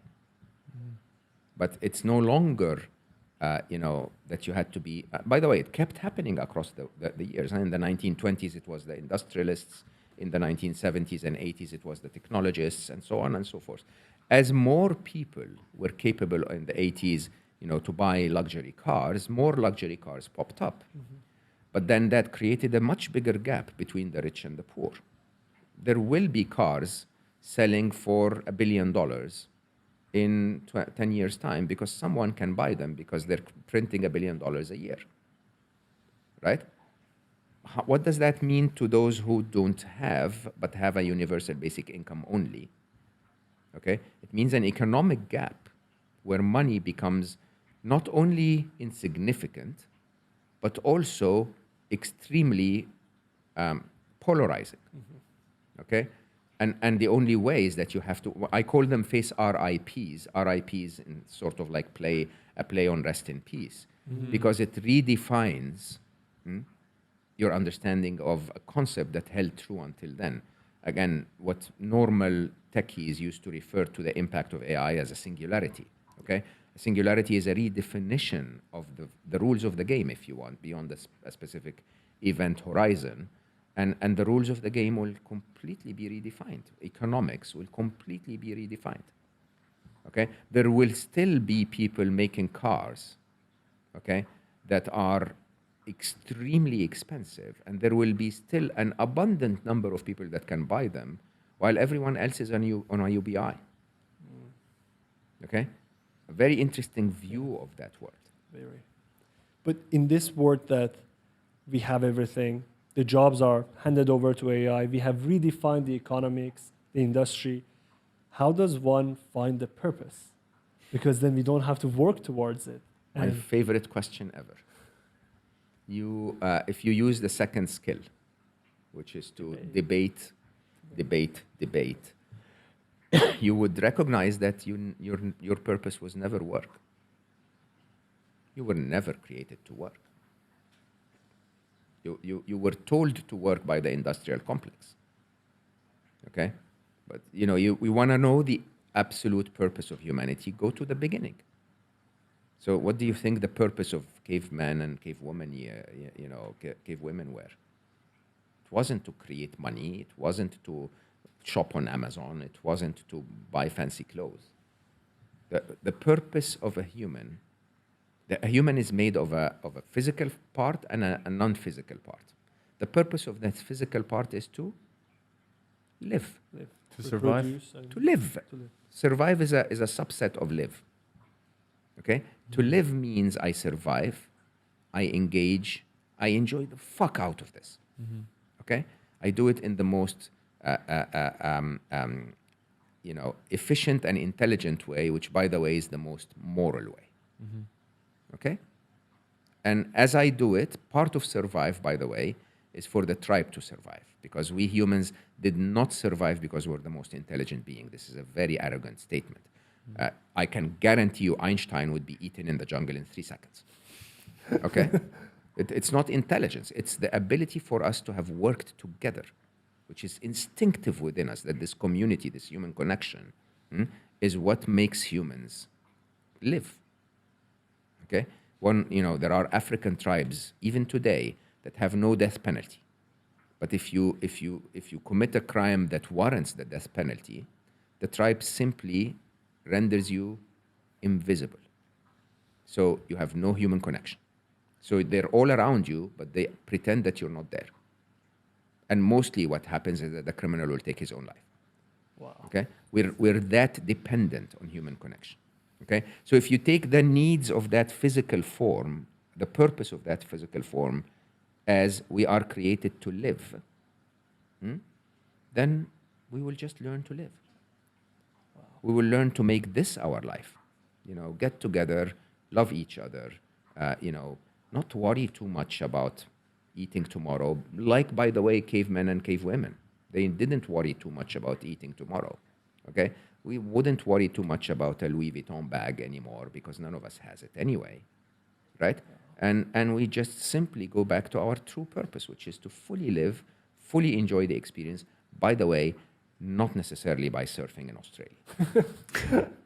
But it's no longer, that you had to be... by the way, it kept happening across the years. In the 1920s, it was the industrialists. In the 1970s and 80s, it was the technologists, and so on and so forth. As more people were capable in the 80s, to buy luxury cars, more luxury cars popped up. But then that created a much bigger gap between the rich and the poor. There will be cars selling for $1 billion in 10 years' time because someone can buy them because they're printing $1 billion a year, right? What does that mean to those who don't have, but have a universal basic income only? Okay? It means an economic gap where money becomes not only insignificant, but also extremely polarizing. Okay? And the only way is that you have to, I call them face RIPs. RIPs in sort of like a play on rest in peace, because it redefines your understanding of a concept that held true until then. Again, what normal techies used to refer to the impact of AI as a singularity, okay? A singularity is a redefinition of the rules of the game, if you want, beyond a specific event horizon. And the rules of the game will completely be redefined. Economics will completely be redefined, okay? There will still be people making cars, okay, that are extremely expensive, and there will be still an abundant number of people that can buy them, while everyone else is on a UBI. Okay? A very interesting view of that world. Very. But in this world that we have everything, the jobs are handed over to AI, we have redefined the economics, the industry. How does one find the purpose? Because then we don't have to work towards it. My favorite question ever. If you use the second skill, which is to debate, you would recognize that your purpose was never work. You were never created to work. You were told to work by the industrial complex. Okay? But we want to know the absolute purpose of humanity. Go to the beginning. So what do you think the purpose of cavemen and cavewomen, cavewomen were? It wasn't to create money. It wasn't to shop on Amazon. It wasn't to buy fancy clothes. The purpose of a human is made of a physical part and a non-physical part. The purpose of that physical part is to live. To survive? To live. Survive is a subset of live. Okay? To live means I survive, I engage, I enjoy the fuck out of this. Okay? I do it in the most efficient and intelligent way, which, by the way, is the most moral way. Okay? And as I do it, part of survive, by the way, is for the tribe to survive, because we humans did not survive because we're the most intelligent being. This is a very arrogant statement. I can guarantee you Einstein would be eaten in the jungle in 3 seconds. Okay? It's not intelligence. It's the ability for us to have worked together, which is instinctive within us, that this community, this human connection, is what makes humans live. Okay? There are African tribes, even today, that have no death penalty. But if you commit a crime that warrants the death penalty, the tribe simply renders you invisible. So you have no human connection. So they're all around you, but they pretend that you're not there. And mostly what happens is that the criminal will take his own life. Wow. Okay? We're that dependent on human connection. Okay? So if you take the needs of that physical form, the purpose of that physical form, as we are created to live, then we will just learn to live. Wow. We will learn to make this our life. Get together, love each other, not worry too much about eating tomorrow. Like, by the way, cavemen and cavewomen, they didn't worry too much about eating tomorrow. Okay? We wouldn't worry too much about a Louis Vuitton bag anymore because none of us has it anyway, right? And we just simply go back to our true purpose, which is to fully live, fully enjoy the experience. By the way, not necessarily by surfing in Australia.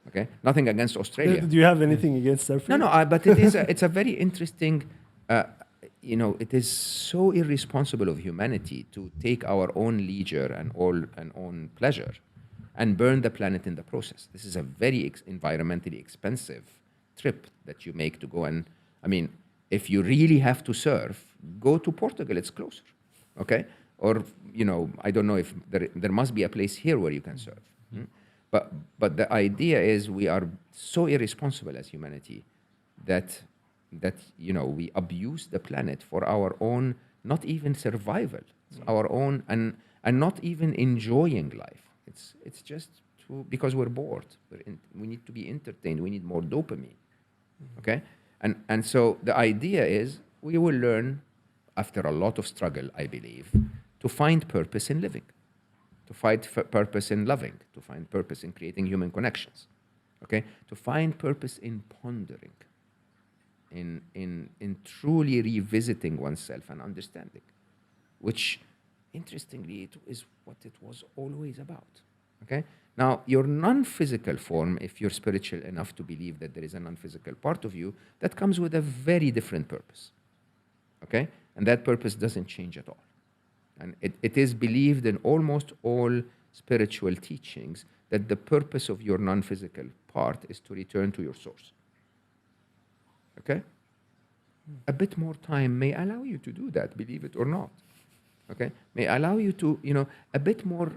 Okay? Nothing against Australia. Do you have anything against surfing? No, but it's a very interesting, it is so irresponsible of humanity to take our own leisure and own pleasure and burn the planet in the process. This is a very environmentally expensive trip that you make to go and, if you really have to surf, go to Portugal, it's closer, okay? Or, I don't know if there must be a place here where you can surf. But the idea is we are so irresponsible as humanity that we abuse the planet for our own, not even survival, our own, and not even enjoying life. It's just because we're bored. We need to be entertained. We need more dopamine, okay? And so the idea is we will learn, after a lot of struggle, I believe, to find purpose in living, to find purpose in loving, to find purpose in creating human connections, okay? To find purpose in pondering, in truly revisiting oneself and understanding, which, interestingly, it is what it was always about, okay? Now, your non-physical form, if you're spiritual enough to believe that there is a non-physical part of you, that comes with a very different purpose, okay? And that purpose doesn't change at all. And it is believed in almost all spiritual teachings that the purpose of your non-physical part is to return to your source. Okay? A bit more time may allow you to do that, believe it or not. Okay? May allow you to, a bit more,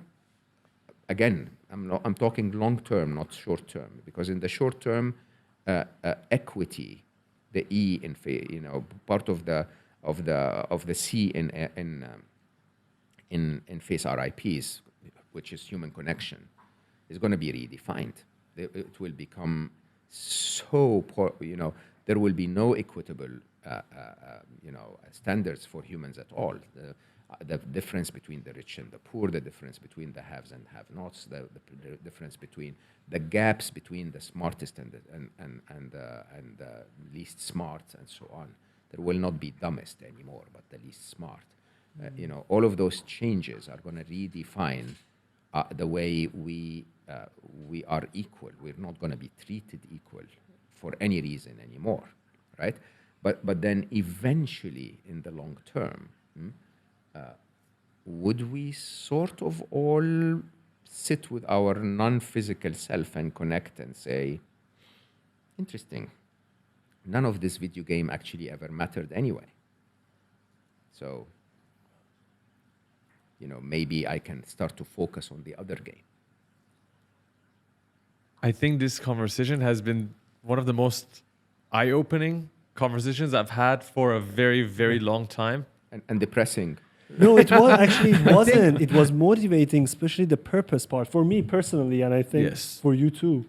again, I'm talking long term, not short term, because in the short term, equity, the E in, part of the C in face RIPs, which is human connection, is going to be redefined. It will become so, there will be no equitable, standards for humans at all. The difference between the rich and the poor, the difference between the haves and have-nots, the difference between the gaps between the smartest and the least smart, and so on. There will not be dumbest anymore, but the least smart. All of those changes are going to redefine the way we are equal. We're not going to be treated equal for any reason anymore, right? But then eventually, in the long term, would we sort of all sit with our non-physical self and connect and say, interesting, none of this video game actually ever mattered anyway. So, maybe I can start to focus on the other game. I think this conversation has been one of the most eye-opening conversations I've had for a very, very long time. And depressing. No, it was actually, it wasn't. It was motivating, especially the purpose part for me personally, and I think for you too.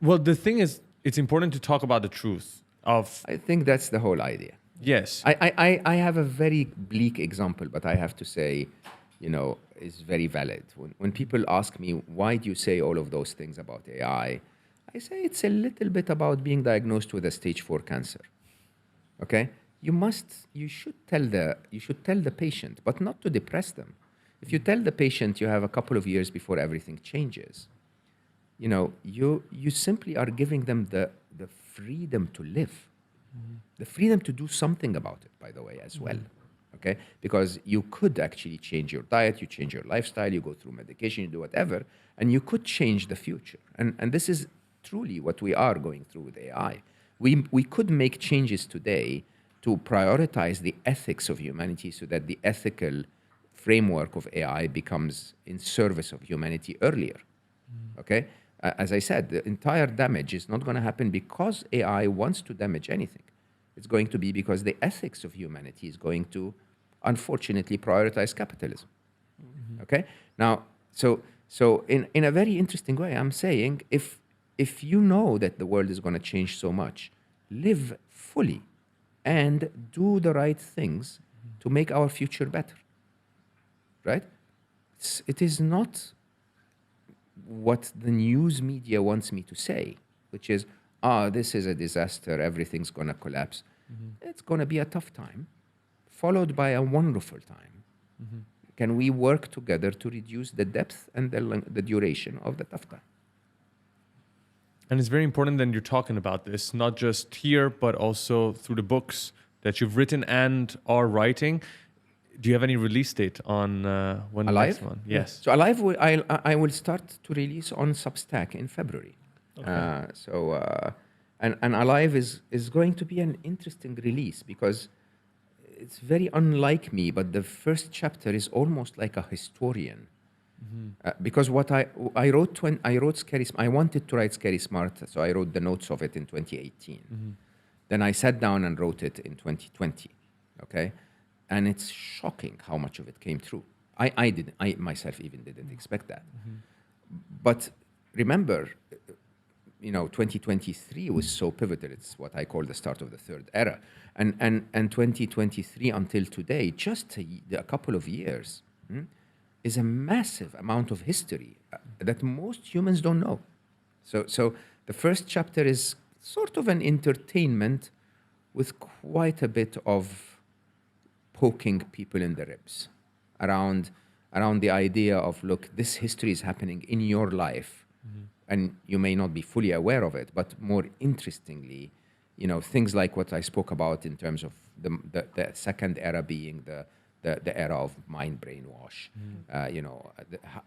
Well, the thing is, it's important to talk about the truth of. I think that's the whole idea. Yes. I have a very bleak example, but I have to say, is very valid. When people ask me, why do you say all of those things about AI? I say it's a little bit about being diagnosed with a stage 4 cancer. Okay? You should tell the patient, but not to depress them. If you tell the patient you have a couple of years before everything changes, you simply are giving them the freedom to live, the freedom to do something about it, by the way, as well. Okay? Because you could actually change your diet, you change your lifestyle, you go through medication, you do whatever, and you could change the future. And this is truly what we are going through with AI. We could make changes today to prioritize the ethics of humanity so that the ethical framework of AI becomes in service of humanity earlier. Okay? As I said, the entire damage is not going to happen because AI wants to damage anything. It's going to be because the ethics of humanity is going to, unfortunately, prioritize capitalism. Okay? Now, so in a very interesting way, I'm saying if you know that the world is going to change so much, live fully and do the right things to make our future better. Right? It is not what the news media wants me to say, which is, this is a disaster, everything's going to collapse. It's going to be a tough time, followed by a wonderful time. Can we work together to reduce the depth and the duration of the tough time? And it's very important that you're talking about this, not just here, but also through the books that you've written and are writing. Do you have any release date on when the next one? Yes. So Alive, I will start to release on Substack in February. Okay. And Alive is going to be an interesting release because it's very unlike me, but the first chapter is almost like a historian. Because what I wrote when I wrote I wanted to write Scary Smart, so I wrote the notes of it in 2018. Then I sat down and wrote it in 2020. Okay, and it's shocking how much of it came true. I myself even didn't expect that. But remember, 2023 was so pivotal. It's what I call the start of the third era, and 2023 until today, just a couple of years. is a massive amount of history that most humans don't know. So the first chapter is sort of an entertainment with quite a bit of poking people in the ribs around the idea of, look, this history is happening in your life, and you may not be fully aware of it, but more interestingly, things like what I spoke about in terms of the second era being the era of mind brainwash.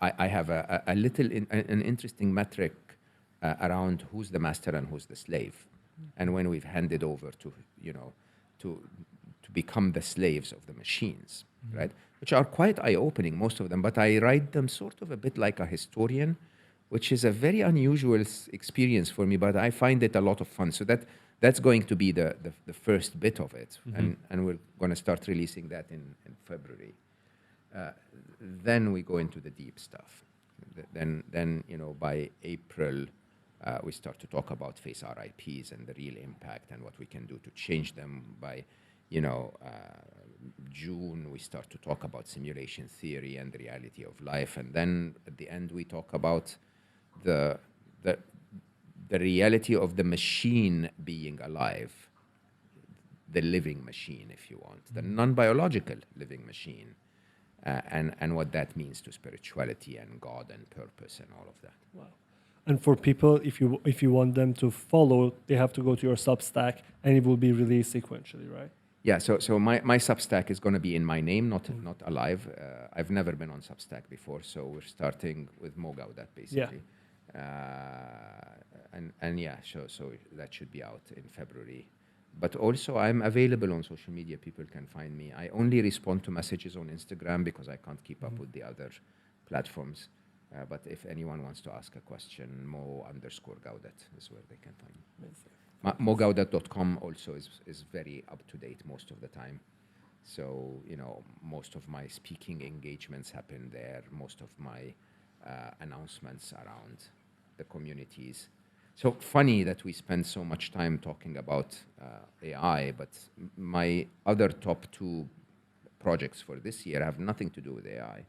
I have a little an interesting metric around who's the master and who's the slave, and when we've handed over to become the slaves of the machines, right? Which are quite eye-opening, most of them, but I write them sort of a bit like a historian, which is a very unusual experience for me, but I find it a lot of fun. So that's going to be the first bit of it, and we're going to start releasing that in February. Then we go into the deep stuff. Then by April, we start to talk about face RIPs and the real impact and what we can do to change them. By June, we start to talk about simulation theory and the reality of life, and then at the end we talk about the reality of the machine being alive, the living machine, if you want, the non-biological living machine, and what that means to spirituality and God and purpose and all of that. Wow. And for people, if you want them to follow, they have to go to your Substack, and it will be released sequentially, right? Yeah, so my Substack is going to be in my name, not alive. I've never been on Substack before, so we're starting with Gawdat, basically. So that should be out in February. But also, I'm available on social media. People can find me. I only respond to messages on Instagram because I can't keep up with the other platforms. But if anyone wants to ask a question, Mo_Gawdat is where they can find me. Mogawdat.com also is very up to date most of the time. So, most of my speaking engagements happen there. Most of my announcements around the communities. So funny that we spend so much time talking about AI, but my other top 2 projects for this year have nothing to do with AI,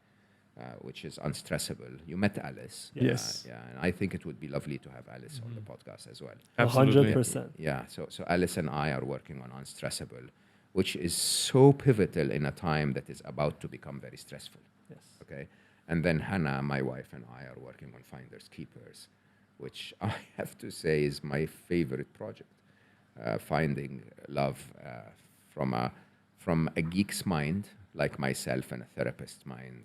which is Unstressable. You met Alice. Yes. And I think it would be lovely to have Alice on the podcast as well. Absolutely. 100%. Yeah, so Alice and I are working on Unstressable, which is so pivotal in a time that is about to become very stressful. Yes. Okay. And then Hannah, my wife, and I are working on Finders Keepers, which I have to say is my favorite project. Finding love from a geek's mind like myself and a therapist's mind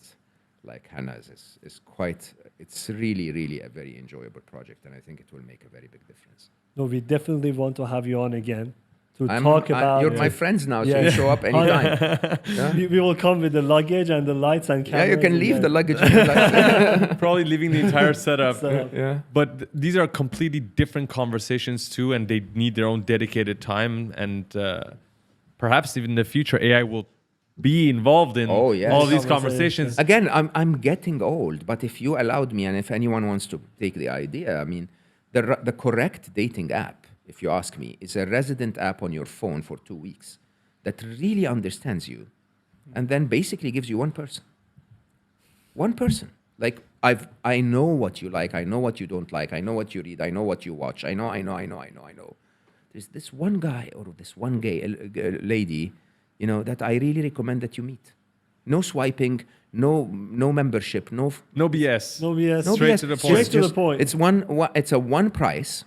like Hannah's is quite, it's really, really a very enjoyable project, and I think it will make a very big difference. No, we definitely want to have you on again to talk about. You're my friends now, so you show up anytime. Yeah? We will come with the luggage and the lights and cameras. Yeah, you can leave the luggage. If you like. Probably leaving the entire setup. Yeah. But these are completely different conversations too, and they need their own dedicated time. And perhaps even in the future, AI will be involved in all these conversations. Again, I'm getting old, but if you allowed me, and if anyone wants to take the idea, I mean, the correct dating app, if you ask me, is a resident app on your phone for 2 weeks that really understands you, and then basically gives you one person. One person. Like, I know what you like, I know what you don't like, I know what you read, I know what you watch, I know. There's this one guy or this one gay lady, that I really recommend that you meet. No swiping, no membership, no BS. No BS. Straight to the point. Straight to the point. It's a one price,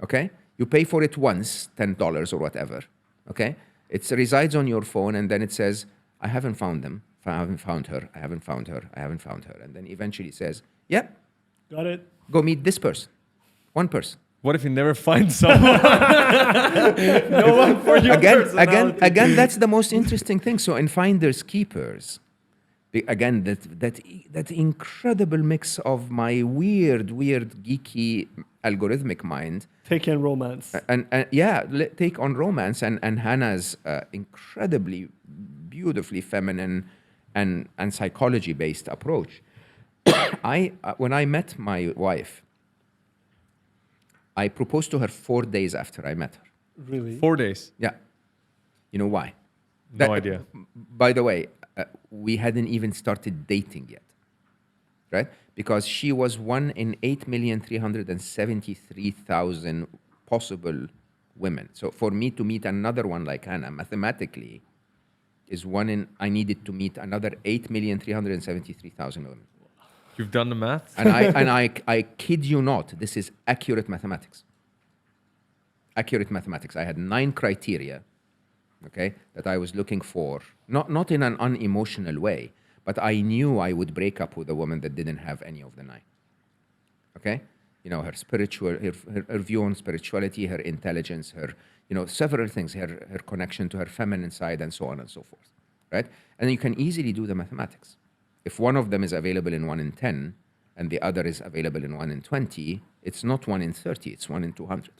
okay? You pay for it once, $10 or whatever, okay? It resides on your phone, and then it says, I haven't found them. I haven't found her. I haven't found her. I haven't found her. And then eventually says, yep. Got it. Go meet this person. One person. What if you never find someone? No one for your personality. Again, that's the most interesting thing. So in Finders Keepers, again, that incredible mix of my weird, geeky, algorithmic mind. Take on romance. Take on romance and Hannah's incredibly, beautifully feminine and psychology-based approach. When I met my wife, I proposed to her 4 days after I met her. Really? 4 days. Yeah. You know why? No idea. By the way, we hadn't even started dating yet, right? Because she was one in 8,373,000 possible women. So for me to meet another one like Hannah, mathematically, is one in, I needed to meet another 8,373,000 women. You've done the math? And I kid you not, this is accurate mathematics. Accurate mathematics. I had 9 criteria, okay, that I was looking for, not in an unemotional way, but I knew I would break up with a woman that didn't have any of the 9. Okay? You know, her spiritual, her view on spirituality, her intelligence, her, you know, several things, her connection to her feminine side, and so on and so forth, right? And you can easily do the mathematics. If one of them is available in 1 in 10, and the other is available in 1 in 20, it's not 1 in 30, it's 1 in 200.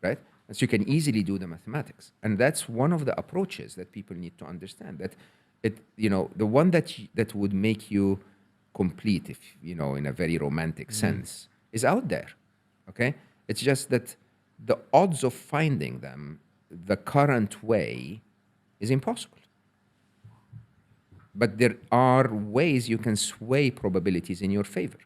Right? And so you can easily do the mathematics. And that's one of the approaches that people need to understand, that it, you know, the one that would make you complete, if, you know, in a very romantic sense, is out there, okay? It's just that the odds of finding them the current way is impossible. But there are ways you can sway probabilities in your favor.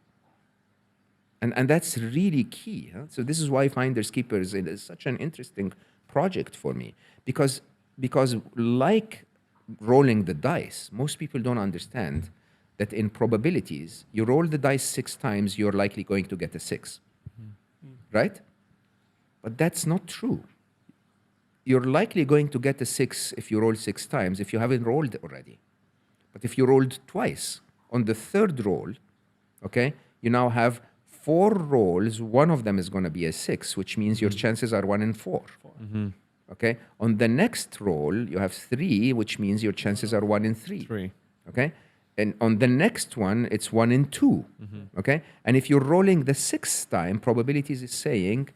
And that's really key. Huh? So this is why Finders Keepers is such an interesting project for me. Because like rolling the dice, most people don't understand that in probabilities, you roll the dice 6 times, you're likely going to get a 6. Right? But that's not true. You're likely going to get a 6 if you roll 6 times, if you haven't rolled already. But if you rolled twice, on the 3rd roll, okay, you now have 4 rolls, one of them is going to be a 6, which means your chances are 1 in 4. Okay? On the next roll, you have 3, which means your chances are 1 in 3. Okay? And on the next one, it's 1 in 2. Okay? And if you're rolling the 6th time, probabilities is saying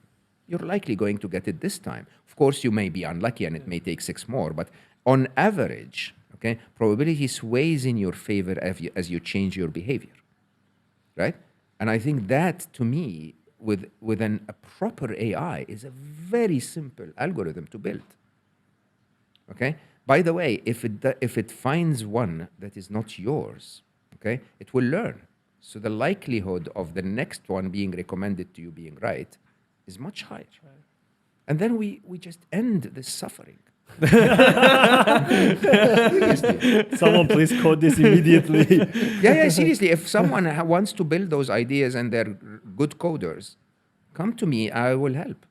you're likely going to get it this time. Of course, you may be unlucky and it may take 6 more, but on average, okay, probability sways in your favor as you change your behavior. Right? And I think that, to me, with a proper AI, is a very simple algorithm to build. Okay? By the way, if it finds one that is not yours, okay, it will learn. So the likelihood of the next one being recommended to you being right is much higher. Right. And then we just end this suffering. Someone please code this immediately. Yeah, seriously. If someone wants to build those ideas and they're good coders, come to me. I will help.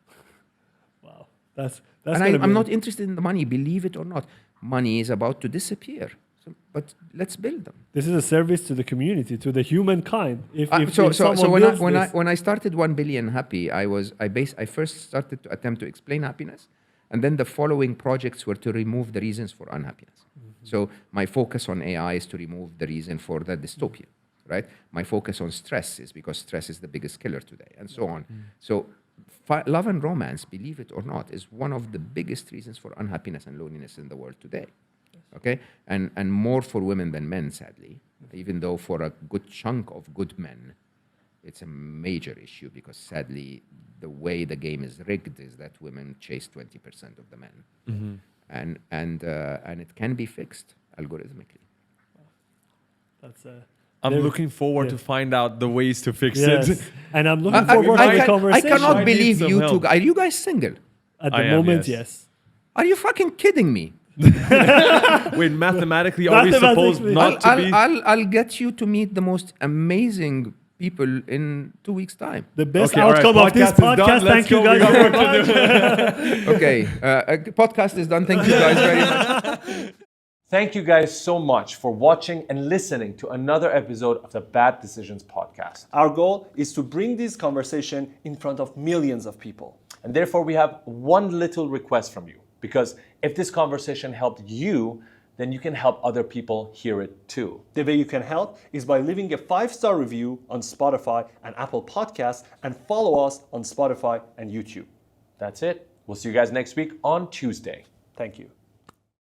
Wow, that's and I'm not interested in the money, believe it or not. Money is about to disappear. So, but let's build them. This is a service to the community, to the humankind. So when I started 1 Billion Happy, I first started to attempt to explain happiness. And then the following projects were to remove the reasons for unhappiness. So my focus on AI is to remove the reason for the dystopian, right? My focus on stress is because stress is the biggest killer today, and so on. So love and romance, believe it or not, is one of the biggest reasons for unhappiness and loneliness in the world today. Okay? And more for women than men, sadly, even though for a good chunk of good men, it's a major issue because sadly, the way the game is rigged is that women chase 20% of the men, and it can be fixed algorithmically. I'm looking forward to find out the ways to fix yes. it. And I'm looking forward to the conversation. I cannot believe you two. Are you guys single? At the moment, yes. Are you fucking kidding me? Wait, mathematically, are we supposed not to be? I'll get you to meet the most amazing people in 2 weeks' time. The best outcome of this podcast. Thank you guys very much. Okay, podcast is done. Thank you guys very much. Thank you guys so much for watching and listening to another episode of the Bad Decisions podcast. Our goal is to bring this conversation in front of millions of people. And therefore, we have one little request from you. Because if this conversation helped you, then you can help other people hear it too. The way you can help is by leaving a 5-star review on Spotify and Apple Podcasts, and follow us on Spotify and YouTube. That's it. We'll see you guys next week on Tuesday. Thank you.